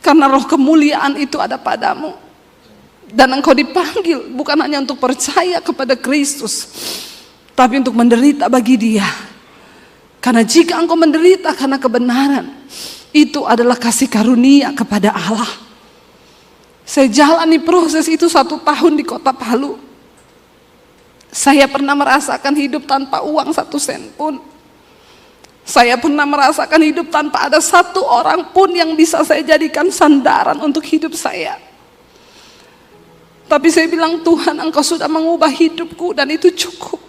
Karena roh kemuliaan itu ada padamu. Dan engkau dipanggil bukan hanya untuk percaya kepada Kristus, tapi untuk menderita bagi Dia. Karena jika engkau menderita karena kebenaran, itu adalah kasih karunia kepada Allah. Saya jalani proses itu 1 tahun di kota Palu. Saya pernah merasakan hidup tanpa uang 1 sen pun. Saya pernah merasakan hidup tanpa ada 1 orang pun yang bisa saya jadikan sandaran untuk hidup saya. Tapi saya bilang, Tuhan, engkau sudah mengubah hidupku dan itu cukup.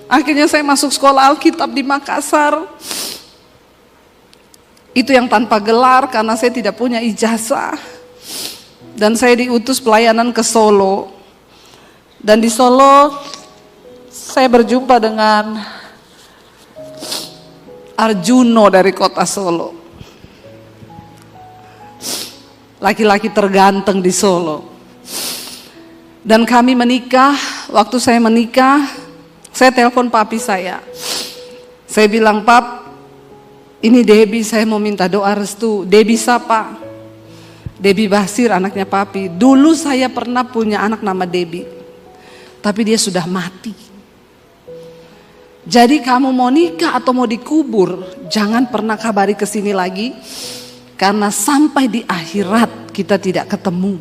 Akhirnya saya masuk sekolah Alkitab di Makassar. Itu yang tanpa gelar karena saya tidak punya ijazah. Dan saya diutus pelayanan ke Solo. Dan di Solo saya berjumpa dengan Arjuno dari kota Solo. Laki-laki terganteng di Solo. Dan kami menikah. Waktu saya menikah, saya telepon papi saya. Saya bilang, Pap, ini Debbie, saya mau minta doa restu. Debbie siapa? Debbie Basir, anaknya papi. Dulu saya pernah punya anak nama Debbie, tapi dia sudah mati. Jadi kamu mau nikah atau mau dikubur, jangan pernah kabari ke sini lagi, karena sampai di akhirat kita tidak ketemu.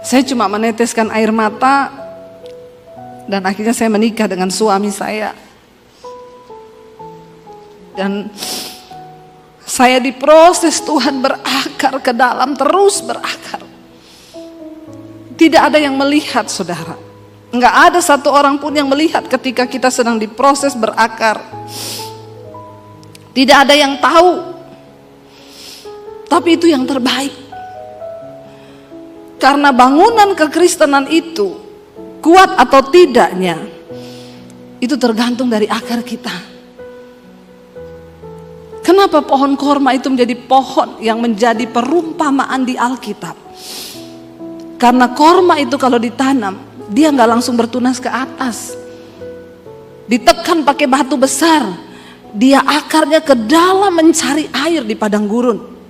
Saya cuma meneteskan air mata, dan akhirnya saya menikah dengan suami saya. Dan saya diproses Tuhan berakar ke dalam, terus berakar. Tidak ada yang melihat, saudara. Enggak ada 1 orang pun yang melihat ketika kita sedang diproses berakar. Tidak ada yang tahu. Tapi itu yang terbaik. Karena bangunan kekristenan itu kuat atau tidaknya, itu tergantung dari akar kita. Kenapa pohon korma itu menjadi pohon yang menjadi perumpamaan di Alkitab? Karena korma itu kalau ditanam, dia nggak langsung bertunas ke atas. Ditekan pakai batu besar, dia akarnya ke dalam mencari air di padang gurun.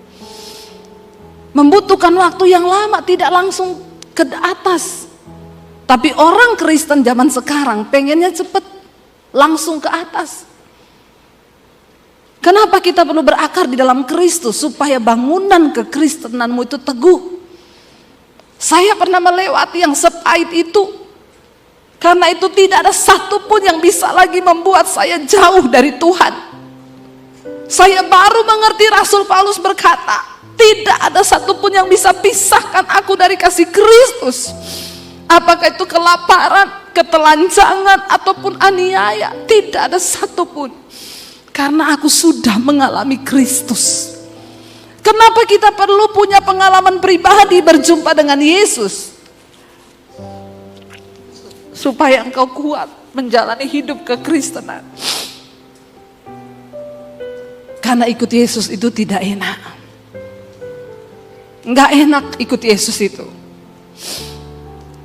Membutuhkan waktu yang lama, tidak langsung ke atas. Tapi orang Kristen zaman sekarang pengennya cepat, langsung ke atas. Kenapa kita perlu berakar di dalam Kristus? Supaya bangunan kekristenanmu itu teguh. Saya pernah melewati yang sepahit itu. Karena itu tidak ada satupun yang bisa lagi membuat saya jauh dari Tuhan. Saya baru mengerti Rasul Paulus berkata, Tidak ada satupun yang bisa pisahkan aku dari kasih Kristus. Apakah itu kelaparan, ketelanjangan, ataupun aniaya, tidak ada satupun. Karena aku sudah mengalami Kristus. Kenapa kita perlu punya pengalaman pribadi berjumpa dengan Yesus? Supaya engkau kuat menjalani hidup kekristenan. Karena ikut Yesus itu tidak enak. Nggak enak ikut Yesus itu.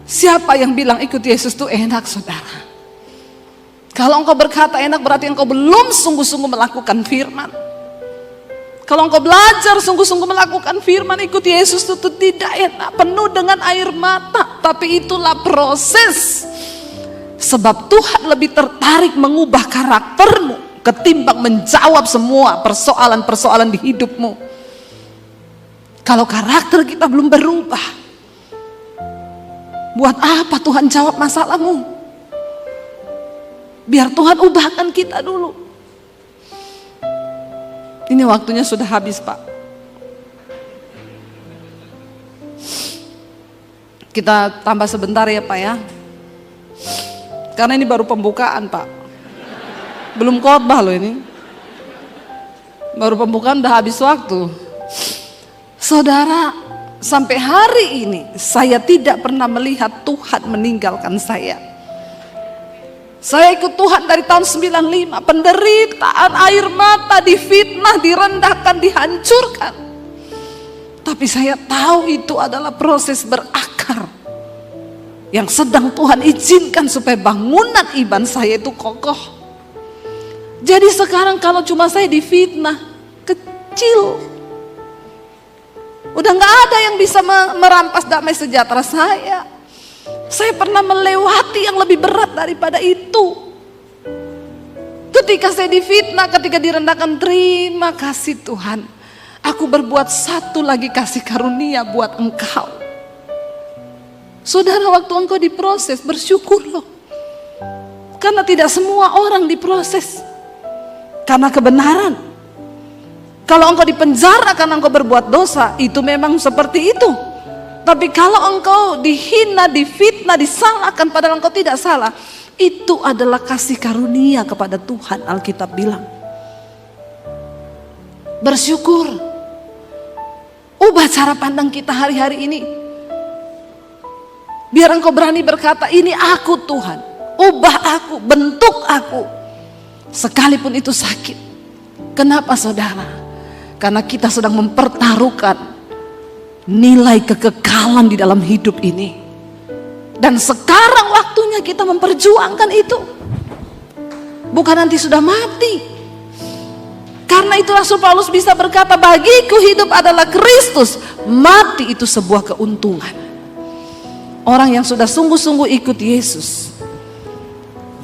Siapa yang bilang ikut Yesus itu enak, saudara? Kalau engkau berkata enak, berarti engkau belum sungguh-sungguh melakukan firman. Kalau engkau belajar sungguh-sungguh melakukan firman, ikut Yesus itu tidak enak, penuh dengan air mata. Tapi itulah proses. Sebab Tuhan lebih tertarik mengubah karaktermu ketimbang menjawab semua persoalan-persoalan di hidupmu. Kalau karakter kita belum berubah, buat apa Tuhan jawab masalahmu? Biar Tuhan ubahkan kita dulu. Ini waktunya sudah habis, Pak. Kita tambah sebentar ya, Pak ya. Karena ini baru pembukaan, Pak. Belum khotbah loh ini. Baru pembukaan udah habis waktu. Saudara, sampai hari ini saya tidak pernah melihat Tuhan meninggalkan saya. Saya ikut Tuhan dari tahun 95, penderitaan, air mata, difitnah, direndahkan, dihancurkan. Tapi saya tahu itu adalah proses berakar yang sedang Tuhan izinkan supaya bangunan iman saya itu kokoh. Jadi sekarang kalau cuma saya difitnah, kecil. Udah gak ada yang bisa merampas damai sejahtera saya. Saya pernah melewati yang lebih berat daripada itu. Ketika saya difitnah, ketika direndahkan, terima kasih Tuhan. Aku berbuat satu lagi kasih karunia buat engkau. Saudara, waktu engkau diproses, bersyukur loh. Karena tidak semua orang diproses karena kebenaran. Kalau engkau dipenjara karena engkau berbuat dosa, itu memang seperti itu. Tapi kalau engkau dihina, difitnah, disalahkan padahal engkau tidak salah, itu adalah kasih karunia kepada Tuhan, Alkitab bilang. Bersyukur. Ubah cara pandang kita hari-hari ini. Biar engkau berani berkata, ini aku Tuhan. Ubah aku, bentuk aku. Sekalipun itu sakit. Kenapa saudara? Karena kita sedang mempertaruhkan nilai kekekalan di dalam hidup ini. Dan sekarang waktunya kita memperjuangkan itu. Bukan nanti sudah mati. Karena itu Rasul Paulus bisa berkata, bagiku hidup adalah Kristus, mati itu sebuah keuntungan. Orang yang sudah sungguh-sungguh ikut Yesus,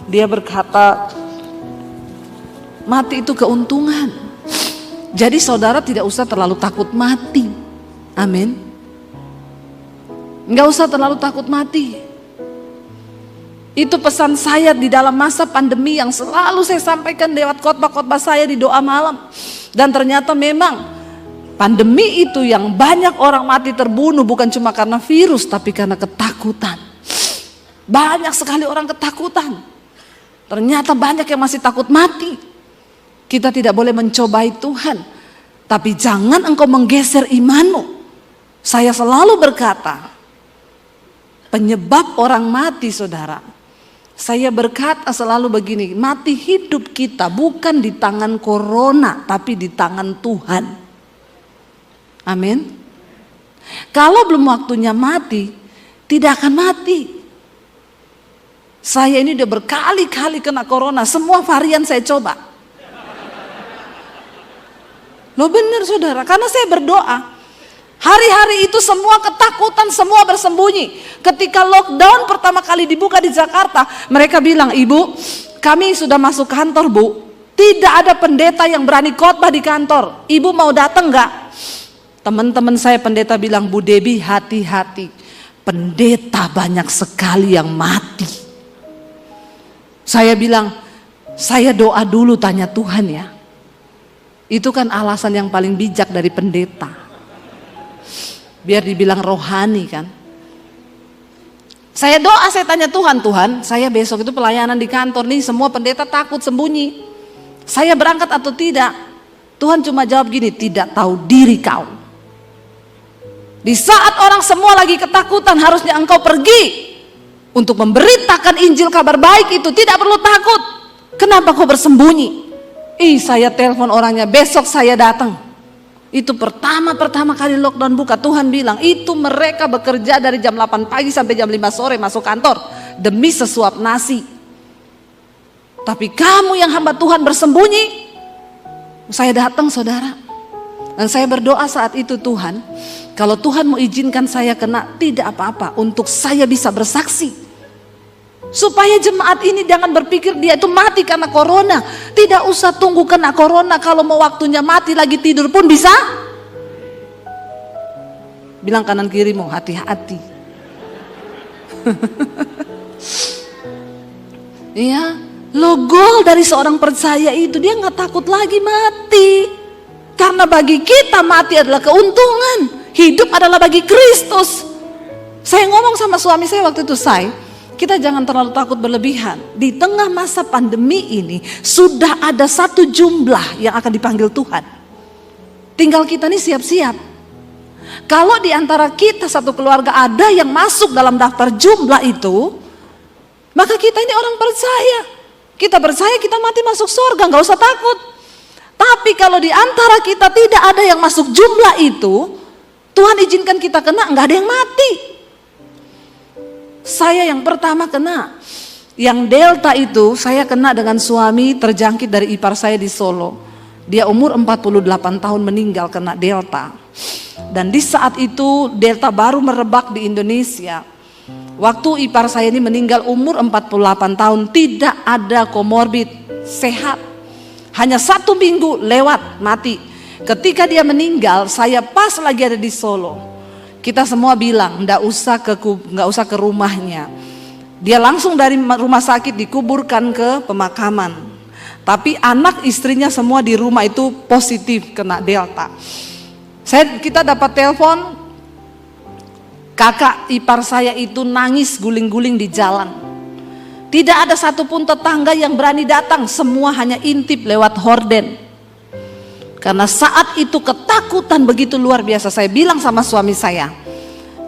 dia berkata, mati itu keuntungan. Jadi saudara tidak usah terlalu takut mati. Amin. Enggak usah terlalu takut mati. Itu pesan saya di dalam masa pandemi yang selalu saya sampaikan lewat khotbah-khotbah saya di doa malam. Dan ternyata memang pandemi itu yang banyak orang mati terbunuh bukan cuma karena virus, tapi karena ketakutan. Banyak sekali orang ketakutan. Ternyata banyak yang masih takut mati. Kita tidak boleh mencobai Tuhan, tapi jangan engkau menggeser imanmu. Saya selalu berkata, penyebab orang mati saudara, saya berkata selalu begini, mati hidup kita bukan di tangan corona, tapi di tangan Tuhan. Amin. Kalau belum waktunya mati, tidak akan mati. Saya ini udah berkali-kali kena corona, semua varian saya coba. Loh benar saudara, karena saya berdoa. Hari-hari itu semua ketakutan, semua bersembunyi. Ketika lockdown pertama kali dibuka di Jakarta, mereka bilang, ibu kami sudah masuk kantor bu, tidak ada pendeta yang berani khotbah di kantor. Ibu mau datang gak? Teman-teman saya pendeta bilang, Bu Debbie hati-hati, pendeta banyak sekali yang mati. Saya bilang, saya doa dulu tanya Tuhan ya. Itu kan alasan yang paling bijak dari pendeta. biar dibilang rohani kan. Saya doa, saya tanya Tuhan, saya besok itu pelayanan di kantor nih, semua pendeta takut sembunyi. Saya berangkat atau tidak? Tuhan cuma jawab gini, tidak tahu diri kau. Di saat orang semua lagi ketakutan, harusnya engkau pergi untuk memberitakan Injil kabar baik itu, tidak perlu takut. Kenapa kau bersembunyi? Saya telepon orangnya, besok saya datang. Itu pertama kali lockdown buka, Tuhan bilang, itu mereka bekerja dari jam 8 pagi sampai jam 5 sore masuk kantor demi sesuap nasi. Tapi kamu yang hamba Tuhan bersembunyi. Saya datang saudara, dan saya berdoa saat itu, Tuhan, kalau Tuhan mau izinkan saya kena, tidak apa-apa, untuk saya bisa bersaksi. Supaya jemaat ini jangan berpikir dia itu mati karena corona. Tidak usah tunggu kena corona, kalau mau waktunya mati lagi tidur pun bisa. Bilang kanan kirimu, hati-hati. Iya. Gol dari seorang percaya itu, dia gak takut lagi mati. Karena bagi kita mati adalah keuntungan, hidup adalah bagi Kristus. Saya ngomong sama suami saya waktu itu, kita jangan terlalu takut berlebihan. Di tengah masa pandemi ini sudah ada satu jumlah yang akan dipanggil Tuhan. Tinggal kita nih siap-siap. Kalau di antara kita satu keluarga ada yang masuk dalam daftar jumlah itu, maka kita ini orang percaya. Kita percaya kita mati masuk surga, gak usah takut. Tapi kalau di antara kita tidak ada yang masuk jumlah itu, Tuhan izinkan kita kena, gak ada yang mati. Saya yang pertama kena. Yang Delta itu saya kena dengan suami, terjangkit dari ipar saya di Solo. Dia umur 48 tahun meninggal kena Delta. Dan di saat itu Delta baru merebak di Indonesia. Waktu ipar saya ini meninggal umur 48 tahun, tidak ada komorbid, sehat. Hanya 1 minggu lewat mati. Ketika dia meninggal, saya pas lagi ada di Solo. Kita semua bilang nggak usah ke rumahnya. Dia langsung dari rumah sakit dikuburkan ke pemakaman. Tapi anak istrinya semua di rumah itu positif kena Delta. Kita dapat telepon, kakak ipar saya itu nangis guling-guling di jalan. Tidak ada satupun tetangga yang berani datang, semua hanya intip lewat horden. Karena saat itu ketakutan begitu luar biasa. Saya bilang sama suami saya,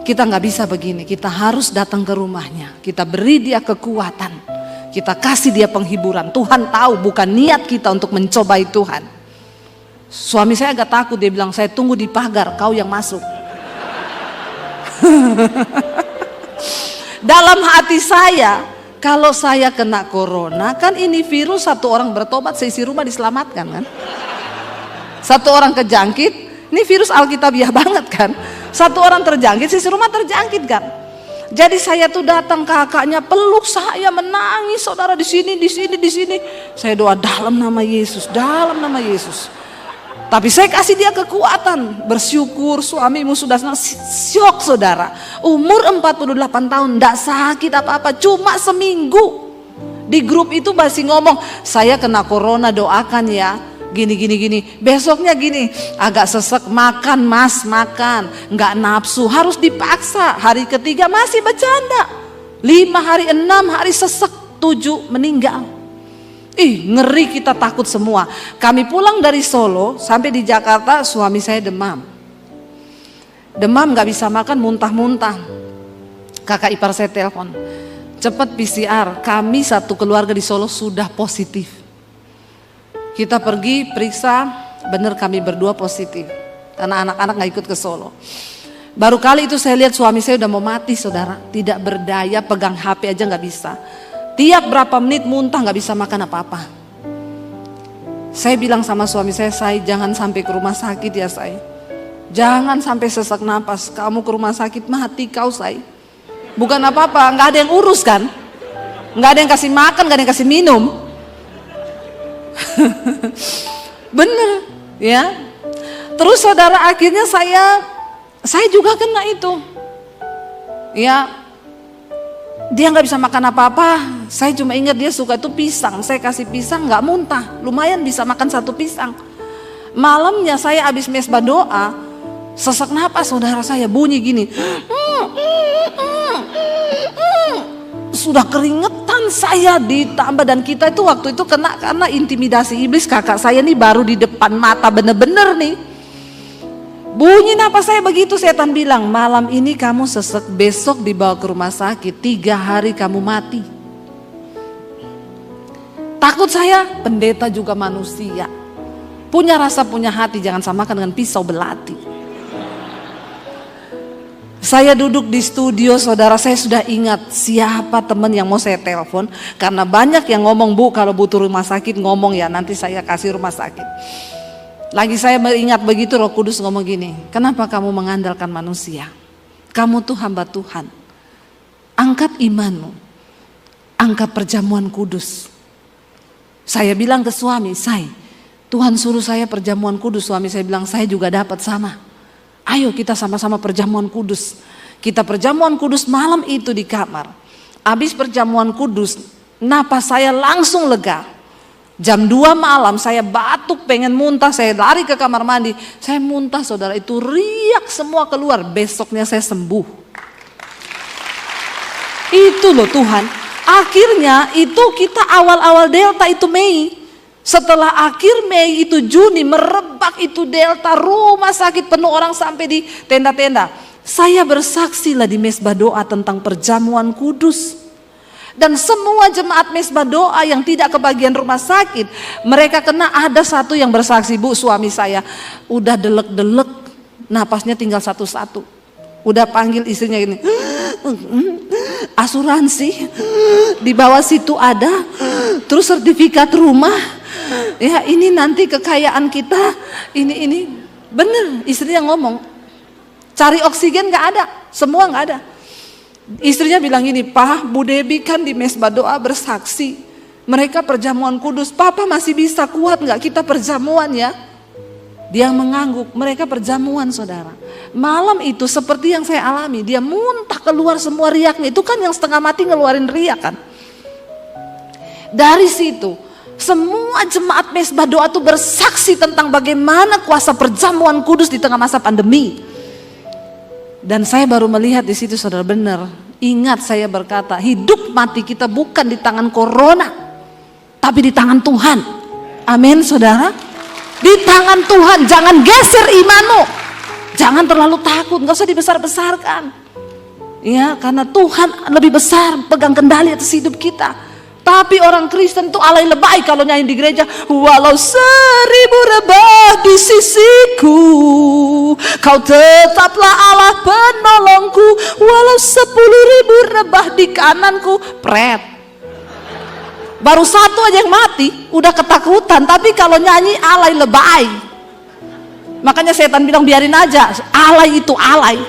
kita nggak bisa begini, kita harus datang ke rumahnya. Kita beri dia kekuatan, kita kasih dia penghiburan. Tuhan tahu bukan niat kita untuk mencobai Tuhan. Suami saya agak takut, dia bilang, saya tunggu di pagar, kau yang masuk. Dalam hati saya, kalau saya kena corona, kan ini virus, satu orang bertobat, seisi rumah diselamatkan kan. Satu orang kejangkit, ini virus alkitabiah banget kan. Satu orang terjangkit, seisi rumah terjangkit kan. Jadi saya tuh datang, kakaknya peluk saya, menangis, saudara, di sini. Saya doa dalam nama Yesus, dalam nama Yesus. Tapi saya kasih dia kekuatan, bersyukur suamimu sudah syok saudara. Umur 48 tahun, tidak sakit apa-apa, cuma seminggu. Di grup itu masih ngomong, saya kena corona doakan ya. Gini. Besoknya gini, agak sesek, makan mas, makan. Nggak nafsu, harus dipaksa. Hari ketiga masih bercanda. 5 hari, 6 hari sesek, 7 meninggal. Ngeri, kita takut semua. Kami pulang dari Solo sampai di Jakarta, suami saya demam, gak bisa makan, muntah-muntah. Kakak ipar saya telepon, cepat PCR, kami satu keluarga di Solo sudah positif. Kita pergi periksa, benar kami berdua positif, karena anak-anak gak ikut ke Solo. Baru kali itu saya lihat suami saya udah mau mati saudara, tidak berdaya, pegang HP aja gak bisa. Tiap berapa menit muntah, gak bisa makan apa-apa. Saya bilang sama suami saya jangan sampai ke rumah sakit ya saya. Jangan sampai sesak napas, kamu ke rumah sakit mati kau saya. Bukan apa-apa, gak ada yang urus kan. Gak ada yang kasih makan, gak ada yang kasih minum. Bener ya. Terus saudara, akhirnya saya juga kena itu. Ya, dia nggak bisa makan apa-apa. Saya cuma ingat dia suka itu pisang. Saya kasih pisang nggak muntah, lumayan bisa makan 1 pisang. Malamnya saya habis mesbah doa, Sesak napas saudara saya bunyi gini. Sudah keringetan saya ditambah, dan kita itu waktu itu kena karena intimidasi iblis. Kakak saya nih baru di depan mata bener-bener nih. Bunyi napas saya begitu, setan bilang, malam ini kamu sesek, besok dibawa ke rumah sakit, 3 hari kamu mati. Takut saya, pendeta juga manusia. Punya rasa, punya hati, jangan samakan dengan pisau belati. Saya duduk di studio, saudara, saya sudah ingat siapa teman yang mau saya telepon. Karena banyak yang ngomong, Bu kalau butuh rumah sakit ngomong ya, nanti saya kasih rumah sakit. Lagi saya ingat begitu, Roh Kudus ngomong gini, kenapa kamu mengandalkan manusia? Kamu tuh hamba Tuhan. Angkat imanmu, angkat perjamuan kudus. Saya bilang ke suami, Tuhan suruh saya perjamuan kudus. Suami saya bilang, saya juga dapat sama. Ayo kita sama-sama perjamuan kudus. Kita perjamuan kudus malam itu di kamar. Habis perjamuan kudus, napas saya langsung lega. Jam 2 malam saya batuk, pengen muntah, saya lari ke kamar mandi. Saya muntah saudara, itu riak semua keluar. Besoknya saya sembuh. Itu loh Tuhan. Akhirnya itu kita awal-awal Delta itu Mei. Setelah akhir Mei itu Juni merebak itu Delta, rumah sakit penuh orang sampai di tenda-tenda. Saya bersaksi lah di mesbah doa tentang perjamuan kudus. Dan semua jemaat mesbah doa yang tidak kebagian rumah sakit, mereka kena. Ada satu yang bersaksi, Bu, suami saya udah delek-delek, napasnya tinggal satu-satu. Udah panggil istrinya gini, asuransi di bawah situ ada, terus sertifikat rumah. Ya ini nanti kekayaan kita, ini bener. Istrinya ngomong, cari oksigen gak ada, semua gak ada. Istrinya bilang gini, Pak, Bu Debi kan di mesbah doa bersaksi, mereka perjamuan kudus, Papa masih bisa kuat gak kita perjamuan ya? Dia mengangguk, mereka perjamuan saudara. Malam itu seperti yang saya alami, dia muntah keluar semua riaknya. Itu kan yang setengah mati ngeluarin riak kan. Dari situ semua jemaat mesbah doa itu bersaksi tentang bagaimana kuasa perjamuan kudus di tengah masa pandemi. Dan saya baru melihat di situ saudara, benar. Ingat saya berkata, hidup mati kita bukan di tangan corona, tapi di tangan Tuhan. Amin saudara. Di tangan Tuhan. Jangan geser imanmu, jangan terlalu takut, gak usah dibesar-besarkan. Ya, karena Tuhan lebih besar pegang kendali atas hidup kita. Tapi orang Kristen itu alay lebay kalau nyanyi di gereja. Walau 1000 rebah di sisiku, kau tetaplah Allah penolongku. Walau 10.000 rebah di kananku. Pret. Baru satu aja yang mati, udah ketakutan. Tapi kalau nyanyi alay lebay. Makanya setan bilang biarin aja, alay itu alay.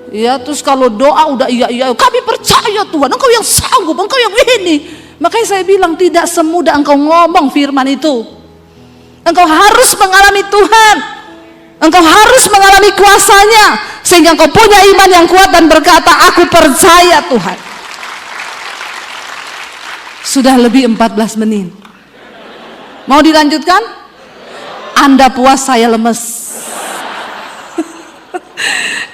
Ya, terus kalau doa udah iya, kami percaya Tuhan, engkau yang sanggup, engkau yang ini. Makanya saya bilang tidak semudah engkau ngomong firman itu. Engkau harus mengalami Tuhan, engkau harus mengalami kuasanya, sehingga engkau punya iman yang kuat dan berkata, aku percaya Tuhan. Sudah lebih 14 menit. Mau dilanjutkan? Anda puas, saya lemes.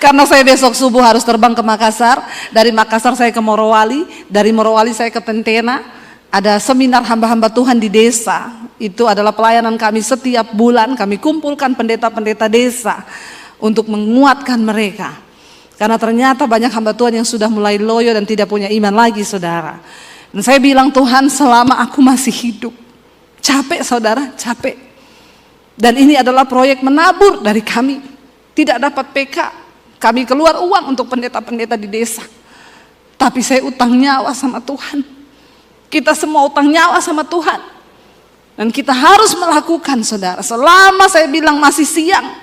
Karena saya besok subuh harus terbang ke Makassar. Dari Makassar saya ke Morowali. Dari Morowali saya ke Tentena. Ada seminar hamba-hamba Tuhan di desa. Itu adalah pelayanan kami setiap bulan. Kami kumpulkan pendeta-pendeta desa untuk menguatkan mereka. Karena ternyata banyak hamba Tuhan yang sudah mulai loyo dan tidak punya iman lagi saudara. Dan saya bilang, Tuhan selama aku masih hidup. Capek saudara, capek. Dan ini adalah proyek menabur dari kami. Tidak dapat PK. Kami keluar uang untuk pendeta-pendeta di desa. Tapi saya utang nyawa sama Tuhan. Kita semua utang nyawa sama Tuhan. Dan kita harus melakukan saudara. Selama saya bilang masih siang.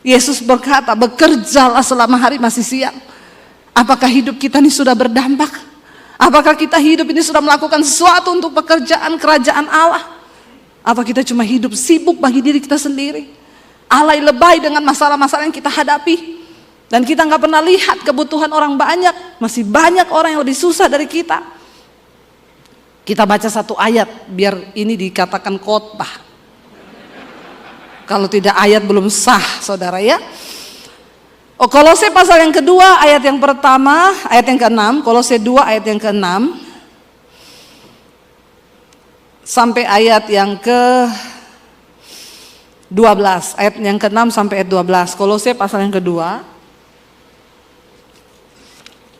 Yesus berkata, bekerjalah selama hari masih siang. Apakah hidup kita ini sudah berdampak? Apakah kita hidup ini sudah melakukan sesuatu untuk pekerjaan kerajaan Allah? Apa kita cuma hidup sibuk bagi diri kita sendiri? Alay lebay dengan masalah-masalah yang kita hadapi. Dan kita nggak pernah lihat kebutuhan orang banyak. Masih banyak orang yang lebih susah dari kita. Kita baca satu ayat biar ini dikatakan khotbah. Kalau tidak ayat belum sah, saudara ya. Kolose pasal yang kedua, ayat yang pertama, ayat yang ke-6. Kolose 2 ayat yang ke-6 sampai ayat yang ke-12. Ayat yang ke-6 sampai ayat 12. Kolose pasal yang kedua.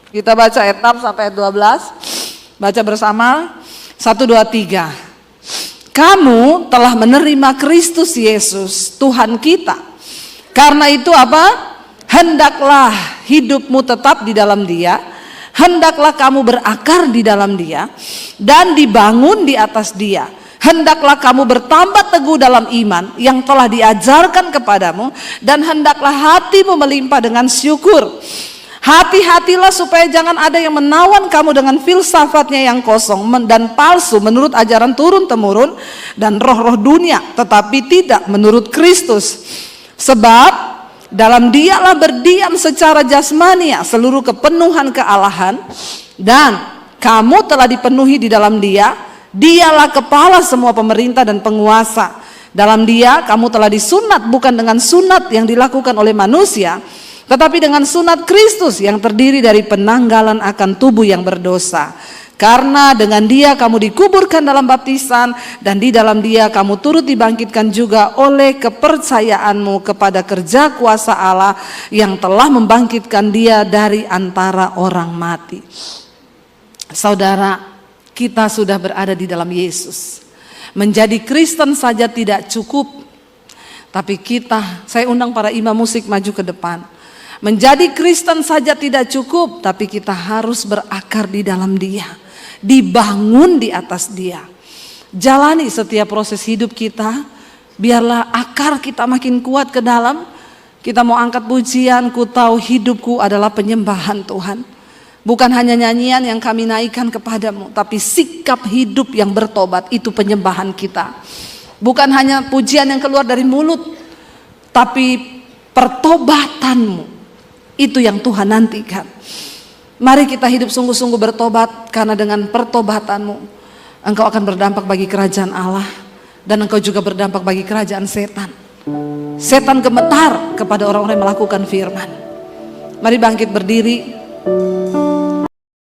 Kita baca ayat 6 sampai ayat 12. Baca bersama. 1, 2, 3. Kamu telah menerima Kristus Yesus Tuhan kita. Karena itu apa? Hendaklah hidupmu tetap di dalam Dia. Hendaklah kamu berakar di dalam Dia dan dibangun di atas Dia. Hendaklah kamu bertambah teguh dalam iman yang telah diajarkan kepadamu, dan hendaklah hatimu melimpah dengan syukur. Hati-hatilah supaya jangan ada yang menawan kamu dengan filsafatnya yang kosong dan palsu menurut ajaran turun-temurun dan roh-roh dunia, tetapi tidak menurut Kristus. Sebab dalam Dialah berdiam secara jasmania seluruh kepenuhan kealahan, dan kamu telah dipenuhi di dalam Dia. Dialah kepala semua pemerintah dan penguasa. Dalam Dia kamu telah disunat bukan dengan sunat yang dilakukan oleh manusia, tetapi dengan sunat Kristus yang terdiri dari penanggalan akan tubuh yang berdosa. Karena dengan Dia kamu dikuburkan dalam baptisan, dan di dalam Dia kamu turut dibangkitkan juga oleh kepercayaanmu kepada kerja kuasa Allah yang telah membangkitkan Dia dari antara orang mati. Saudara, kita sudah berada di dalam Yesus. Menjadi Kristen saja tidak cukup, tapi saya undang para imam musik maju ke depan. Menjadi Kristen saja tidak cukup, tapi kita harus berakar di dalam Dia, dibangun di atas Dia. Jalani setiap proses hidup kita, biarlah akar kita makin kuat ke dalam. Kita mau angkat pujian, ku tahu hidupku adalah penyembahan Tuhan. Bukan hanya nyanyian yang kami naikkan kepadamu, tapi sikap hidup yang bertobat, itu penyembahan kita. Bukan hanya pujian yang keluar dari mulut, tapi pertobatanmu, itu yang Tuhan nantikan. Mari kita hidup sungguh-sungguh bertobat, karena dengan pertobatanmu engkau akan berdampak bagi kerajaan Allah, dan engkau juga berdampak bagi kerajaan setan. Setan gemetar kepada orang-orang yang melakukan firman. Mari bangkit berdiri.